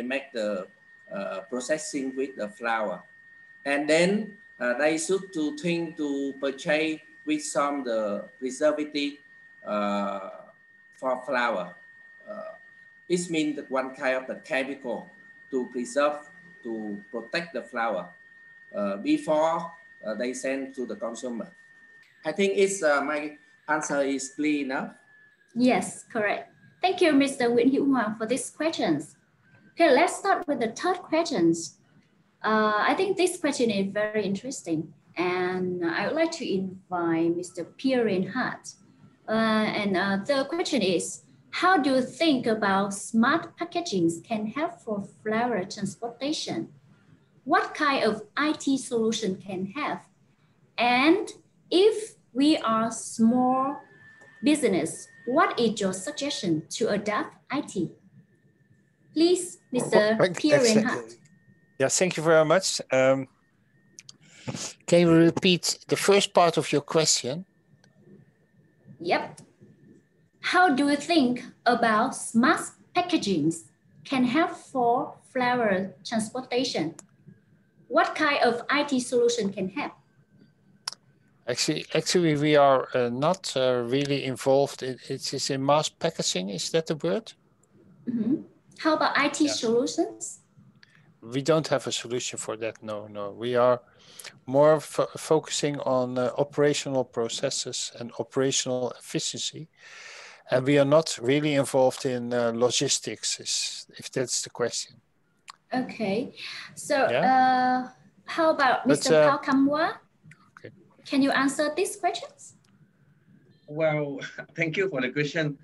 make the processing with the flower. And then they should to think to purchase with some the preservative for flower. It means that one kind of the chemical to preserve, to protect the flower before they send to the consumer. I think it's my answer is clear enough. Yes, correct. Thank you, Mr. Nguyễn Hữu Hoàng, for these questions. Okay, let's start with the third questions. I think this question is very interesting, and I would like to invite Mr. Pierre Reinhardt. The question is, how do you think about smart packaging can help for flower transportation? What kind of IT solution can help? And if we are small business, what is your suggestion to adapt IT? Please, Mr. Pierre Reinhardt. Yeah, thank you very much. Can you repeat the first part of your question? Yep. How do you think about smart packaging can help for flower transportation? what kind of IT solution can help? Actually, we are not really involved. It is in mass packaging. Is that the word? Mm-hmm. How about IT solutions? We don't have a solution for that. No. We are more focusing on operational processes and operational efficiency. And we are not really involved in logistics, if that's the question. Okay. So how about Mr. Phao Kam Wa? Okay. Can you answer these questions? Well, thank you for the question.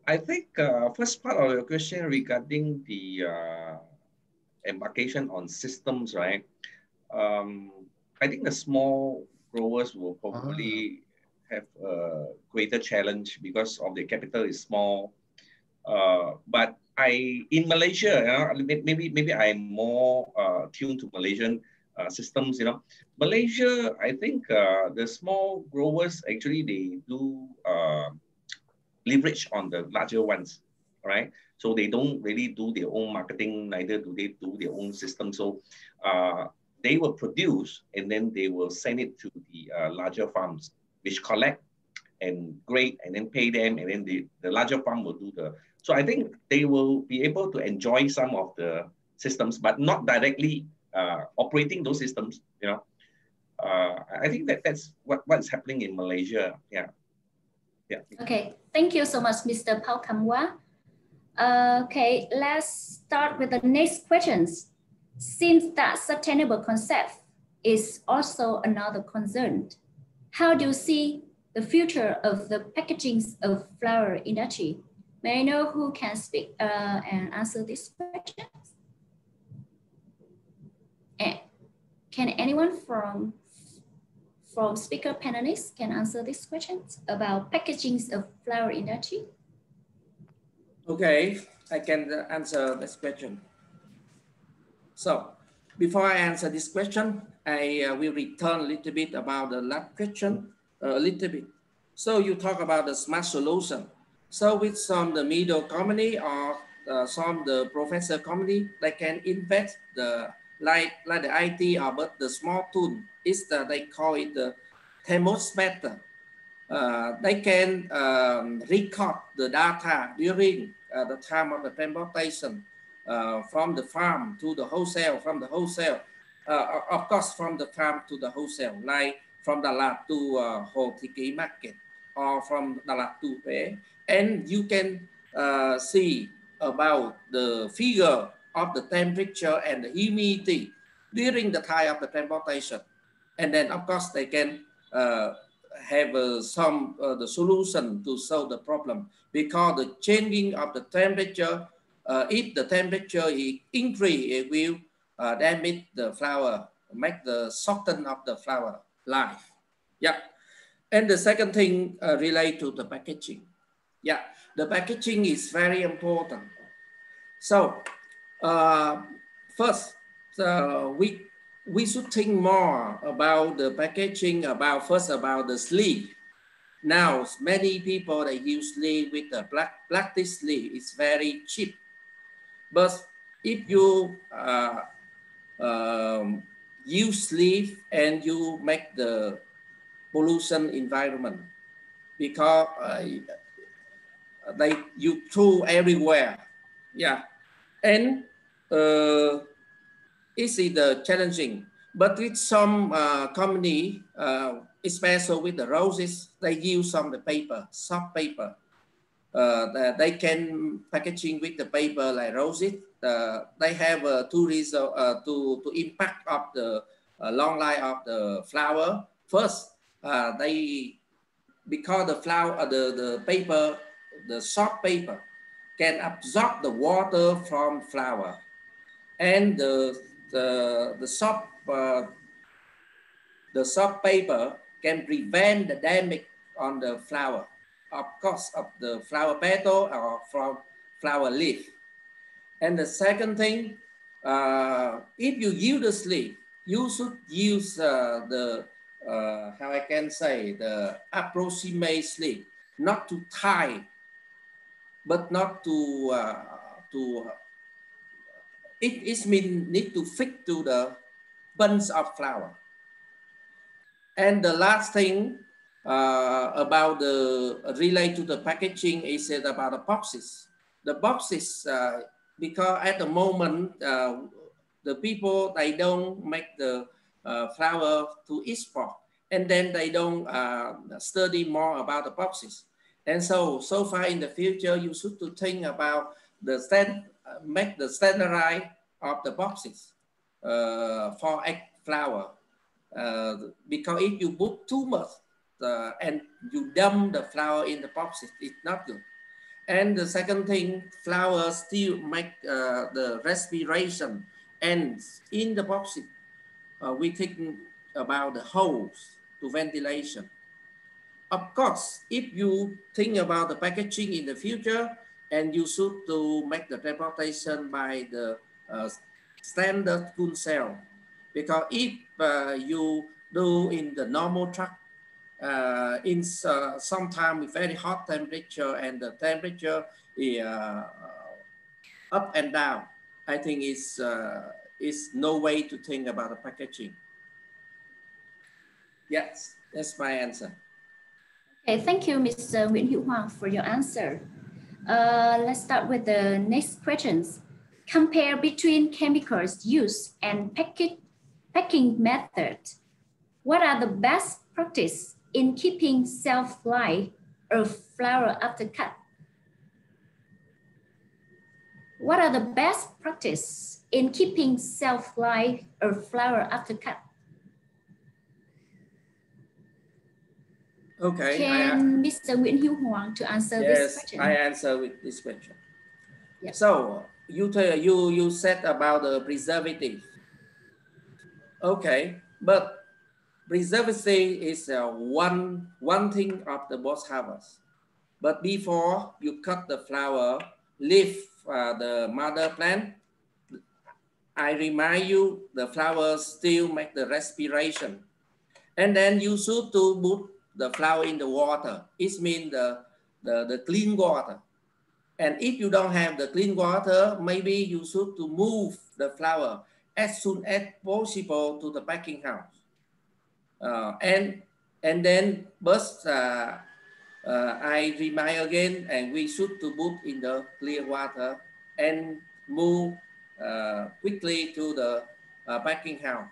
I think first part of your question regarding the embarkation on systems, right? I think the small growers will probably have a greater challenge because of the capital is small. But in Malaysia, maybe I'm more tuned to Malaysian systems. Malaysia, I think the small growers actually they do leverage on the larger ones, right? So they don't really do their own marketing, neither do they do their own system. So they will produce and then they will send it to the larger farms, which collect and grade and then pay them, and then the larger farm will do the. So I think they will be able to enjoy some of the systems, but not directly operating those systems. I think that's what's happening in Malaysia. Yeah. Okay, thank you so much, Mr. Phao Kam Wa. Okay, let's start with the next questions. Since that sustainable concept is also another concern, how do you see the future of the packaging of flower industry? May I know who can speak and answer this question? And can anyone from speaker panelists can answer these questions about packaging of flower industry? Okay, I can answer this question. So before I answer this question, I will return a little bit about the last question, a little bit. So you talk about the smart solution. So with some the middle company or some the professor company, they can invest the like the IT or but the small tool is they call it the thermostat. They can record the data during the time of the transportation from the farm to the wholesale, from the wholesale, of course, from the farm to the wholesale, like from Dalat to Ho Thi Kì market or from Dalat to Huế. And you can see about the figure of the temperature and the humidity during the time of the transportation. And then, of course, they can have some the solution to solve the problem, because the changing of the temperature, if the temperature increase, it will damage the flower, make the soften of the flower life. Yeah. And the second thing relate to the packaging. Yeah, the packaging is very important. So first, we should think more about the packaging, about the sleeve. Now, many people, they use sleeve with the plastic sleeve. It's very cheap. But if you use sleeve and you make the pollution environment, because you throw everywhere. Yeah. And it's the challenging, but with some company, especially with the roses, they use some of the paper, soft paper. They can packaging with the paper like roses. They have two reasons to impact of the long life of the flower. First, because the flower, the paper, the soft paper can absorb the water from flower, and the soft paper can prevent the damage on the flower, of course, of the flower petal or from flower leaf. And the second thing, if you use the sleeve, you should use how I can say, the approximate sleeve, not too tight, but not to it is mean need to fit to bunch of flower. And the last thing about the relate to the packaging is about the boxes. The boxes, because at the moment, the people, they don't make the flower to export, and then they don't study more about the boxes. And so far in the future, you should to think about the make the standardize of the boxes for egg flower. Because if you put too much and you dump the flour in the boxes, it's not good. And the second thing, flour still make the respiration, and in the boxes, we think about the holes to ventilation. Of course, if you think about the packaging in the future, and you should to make the transportation by the standard fuel cell, because if you do in the normal truck, in sometime with very hot temperature and the temperature is up and down, I think it's no way to think about the packaging. Yes, that's my answer. Okay, thank you, Mr. Nguyễn Hữu Hoàng, for your answer. Let's start with the next questions. Compare between chemicals used and packing method. What are the best practice in keeping shelf life of flour after cut? What are the best practice in keeping shelf life of flour after cut? Okay. Can Mr. Nguyễn Hữu Hoàng to answer this question? Yes, I answer with this question. Yep. So you said about the preservative. Okay, but preservative is one thing of the post harvest. But before you cut the flower, leave the mother plant, I remind you the flowers still make the respiration. And then you should to put the flower in the water. It means the clean water. And if you don't have the clean water, maybe you should to move the flower as soon as possible to the packing house. And then first I remind again, and we should to put in the clear water and move quickly to the packing house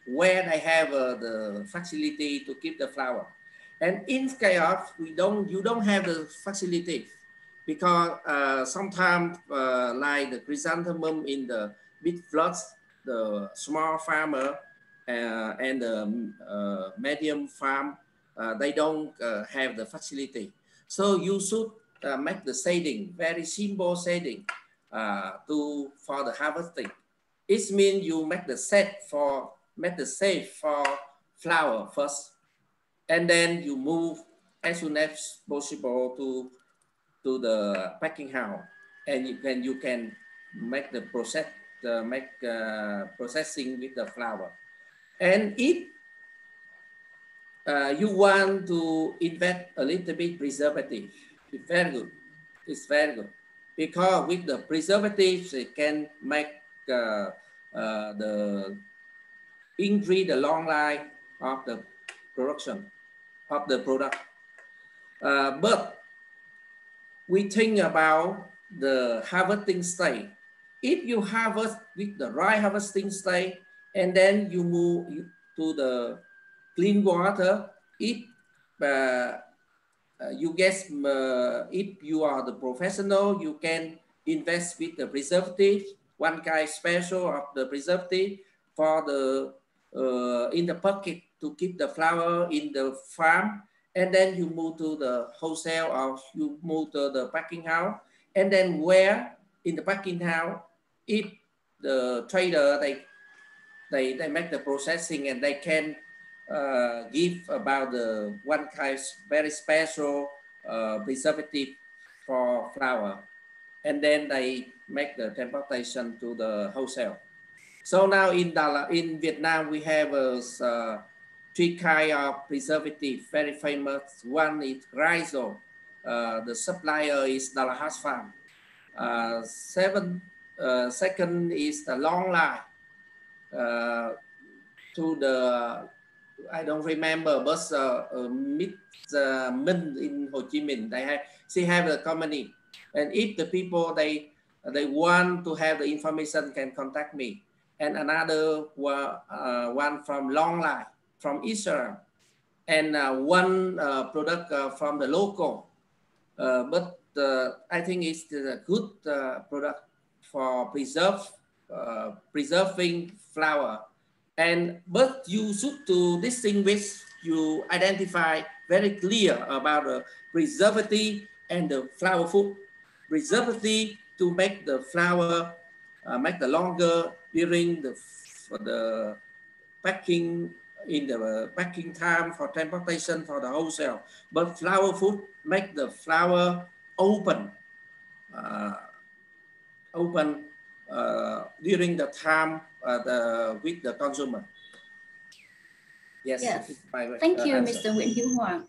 where they have the facility to keep the flower. And in case of you don't have the facility, because sometimes like the chrysanthemum in the big floods, the small farmer and the medium farm, they don't have the facility. So you should make the shading, very simple shading for the harvesting. It means you make the safe for flower first, and then you move as soon as possible to the packing house, and you can make the process, processing with the flower. And if you want to invest a little bit preservative, it's very good. It's very good because with the preservatives, it can make the increase the long life of the production of the product. But we think about the harvesting stage. If you harvest with the right harvesting stage, and then you move to the clean water, if you guess, if you are the professional, you can invest with the preservative, one kind special of the preservative for the in the pocket to keep the flower in the farm, and then you move to the wholesale or you move to the packing house, and then where in the packing house, if the trader they make the processing and they can give about the one kind very special preservative for flower, and then they make the transportation to the wholesale. So now in Vietnam, we have three kinds of preservative, very famous. One is Rhizol. The supplier is Dalahas Farm. Second is the Long Life. to the, I don't remember, but Minh in Ho Chi Minh, she have a company, and if the people they want to have the information can contact me. And another one from Long Lai, from Israel, and one product from the local. But I think it's a good product for preserving flower. But you should to distinguish, you identify very clear about the preservative and the flower food. Preservative to make the flower make the longer during the packing, in the packing time for transportation for the wholesale. But flower food make the flower open during the time with the consumer. Yes. Thank you, Mr. Nguyễn Hữu Hoàng.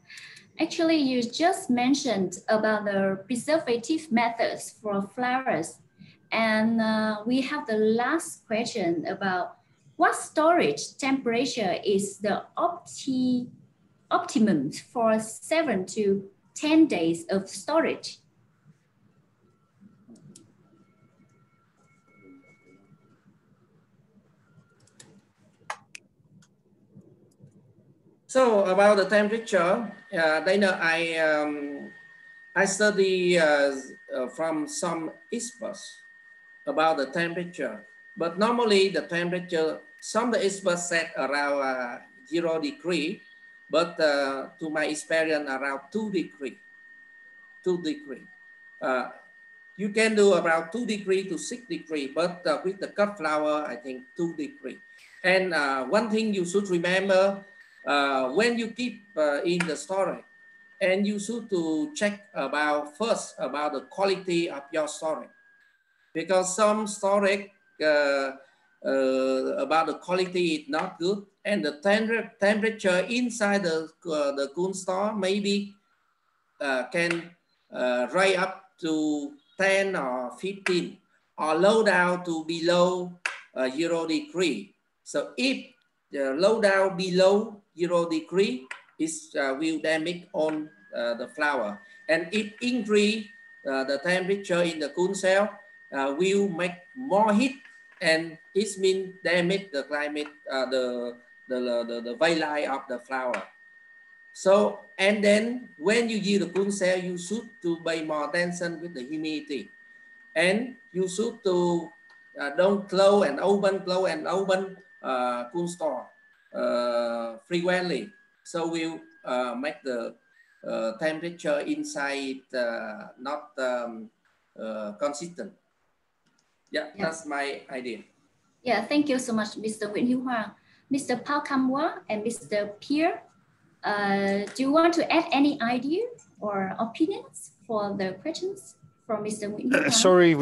Actually, you just mentioned about the preservative methods for flowers. And we have the last question about what storage temperature is the optimum for 7 to 10 days of storage? So about the temperature, Dana, I study from some experts about the temperature, but normally the temperature, some of the experts said around 0 degree, but to my experience around 2 degree. 2 degree. You can do around 2 degree to 6 degree, but with the cut flower, I think 2 degree. And one thing you should remember, when you keep in the storage, and you should to check about first about the quality of your storage, because some storage about the quality is not good, and the temperature inside the cool store maybe can rise up to 10 or 15, or low down to below 0 degree. So if low down below 0 degree, it will damage on the flower. And if increase the temperature in the cool cell, will make more heat, and it means damage the climate, the villi of the flower. So, and then when you use the cool cell, you should to pay more attention with the humidity, and you should to don't close and open cool store frequently. So we'll make the temperature inside not consistent. Yeah, that's my idea. Yeah, thank you so much, Mr. Nguyễn Hữu Hoàng. Mr. Phao Cam Hoa and Mr. Pierre, do you want to add any idea or opinions for the questions from Mr. Nguyễn Hữu Hoàng? Sorry,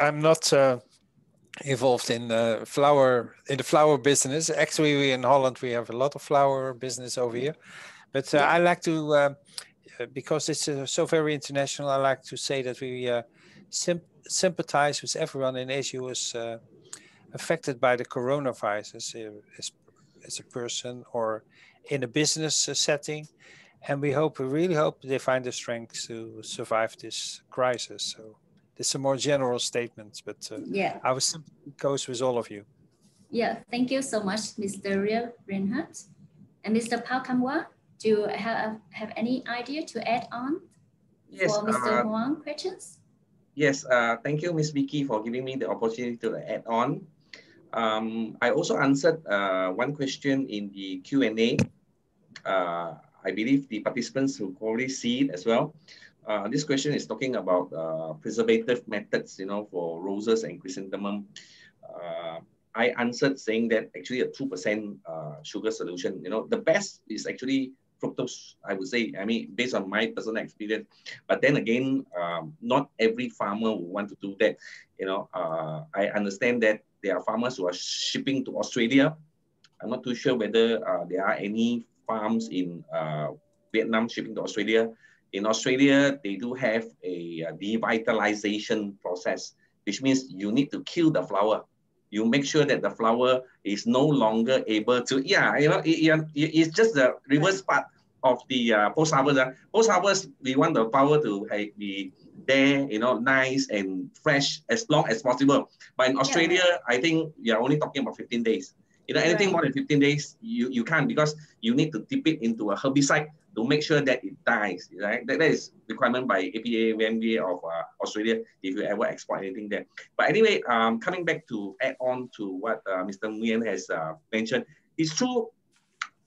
I'm not involved in the flower business. Actually, we in Holland, we have a lot of flower business over here. But I like to, because it's so very international, I like to say that we sympathize with everyone in Asia who was affected by the coronavirus as a person or in a business setting. And we really hope they find the strength to survive this crisis. So it's a more general statement, but our sympathy goes with all of you. Yeah, thank you so much, Mr. Real Reinhardt. And Mr. Phao Cam Hoa, do you have any idea to add on for Mr. Huang questions? Yes, thank you, Ms. Vicky, for giving me the opportunity to add on. I also answered one question in the Q&A. I believe the participants will probably see it as well. This question is talking about preservative methods, for roses and chrysanthemum. I answered saying that actually a 2% sugar solution, the best is actually fructose, I would say, based on my personal experience. But then again, not every farmer will want to do that. I understand that there are farmers who are shipping to Australia. I'm not too sure whether there are any farms in Vietnam shipping to Australia. In Australia, they do have a devitalization process, which means you need to kill the flower you make sure that the flower is no longer able to, it's just the reverse part of the post-harvest. Post-harvest, we want the flower to be there, nice and fresh as long as possible. But in Australia, I think we are only talking about 15 days. Anything more than 15 days, you can't, because you need to dip it into a herbicide to make sure that it dies, right? That is requirement by APA, VMDA of Australia if you ever export anything there. But anyway, coming back to add on to what Mr. Nguyen has mentioned, it's true,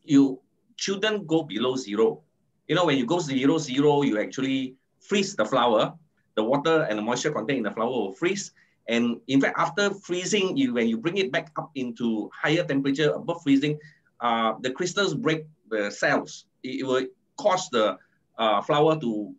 you shouldn't go below 0. When you go 0, you actually freeze the flower, the water and the moisture content in the flower will freeze. And in fact, after freezing, when you bring it back up into higher temperature above freezing, the crystals break the cells. It will cause the flower to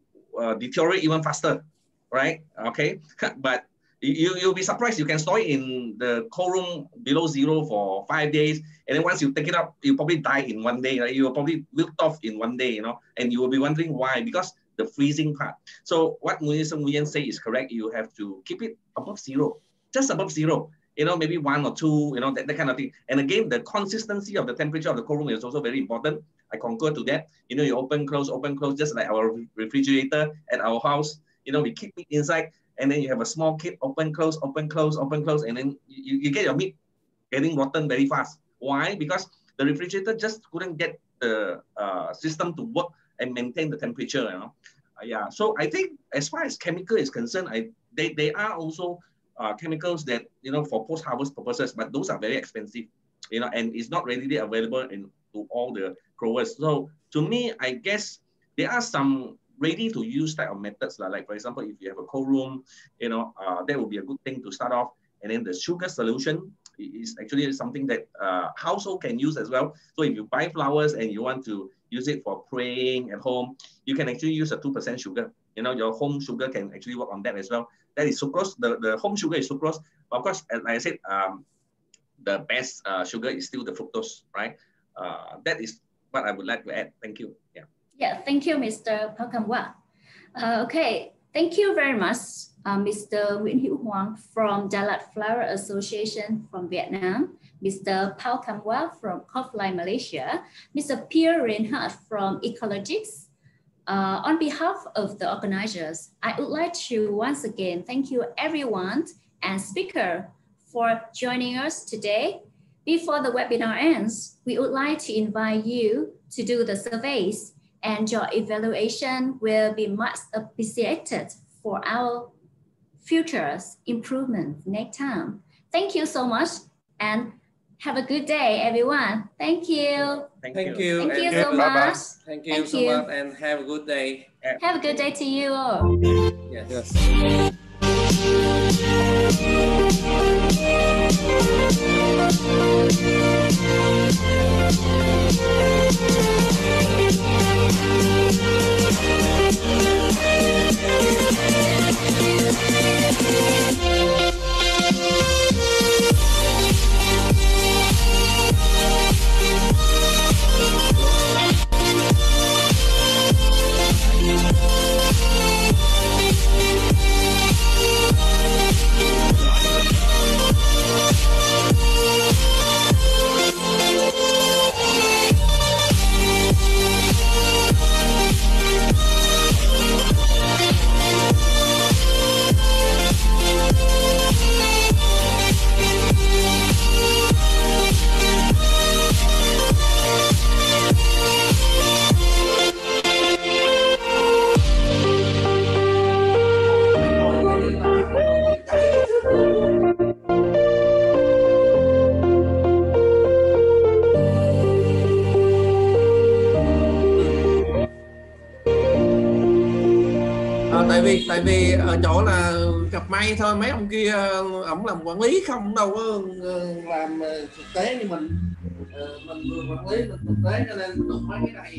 deteriorate even faster, right? Okay, but you'll be surprised. You can store it in the cold room below 0 for 5 days, and then once you take it up, you probably die in 1 day. Right? You will probably wilt off in 1 day, and you will be wondering why, because the freezing part. So what Nguyen say is correct. You have to keep it above 0, just above 0. Maybe 1 or 2, that kind of thing. And again, the consistency of the temperature of the cold room is also very important. I concur to that. You open, close, just like our refrigerator at our house. We keep it inside, and then you have a small kit, open, close, and then you get your meat getting rotten very fast. Why? Because the refrigerator just couldn't get the system to work and maintain the temperature. So I think as far as chemical is concerned, they are also chemicals that, for post-harvest purposes, but those are very expensive, and it's not readily available to all the growers. So to me, I guess there are some ready-to-use type of methods, like for example, if you have a cold room, that would be a good thing to start off. And then the sugar solution is actually something that household can use as well. So if you buy flowers and you want to use it for praying at home, you can actually use a 2% sugar. Your home sugar can actually work on that as well. That is sucrose. The home sugar is sucrose. But of course, like I said, the best sugar is still the fructose, right? That is what I would like to add. Thank you. Yeah, thank you, Mr. Phao Cam Qua. Okay, thank you very much, Mr. Nguyễn Hữu Hoàng from Đà Lạt Flower Association from Vietnam, Mr. Phao Cam Qua from Cofline, Malaysia, Mr. Pierre Reinhardt from Ecologics. On behalf of the organizers, I would like to once again thank you everyone and speaker for joining us today. Before the webinar ends, we would like to invite you to do the surveys, and your evaluation will be much appreciated for our future improvement next time. Thank you so much, and have a good day, everyone. Thank you. Thank you. Thank you so much. Thank you so much, and have a good day. Have a good day to you all. Yes. Tại vì ở chỗ là gặp may thôi, mấy ông kia ổng làm quản lý không, đâu có làm thực tế như mình vừa quản lý mình thực tế, cho nên đụng mấy cái này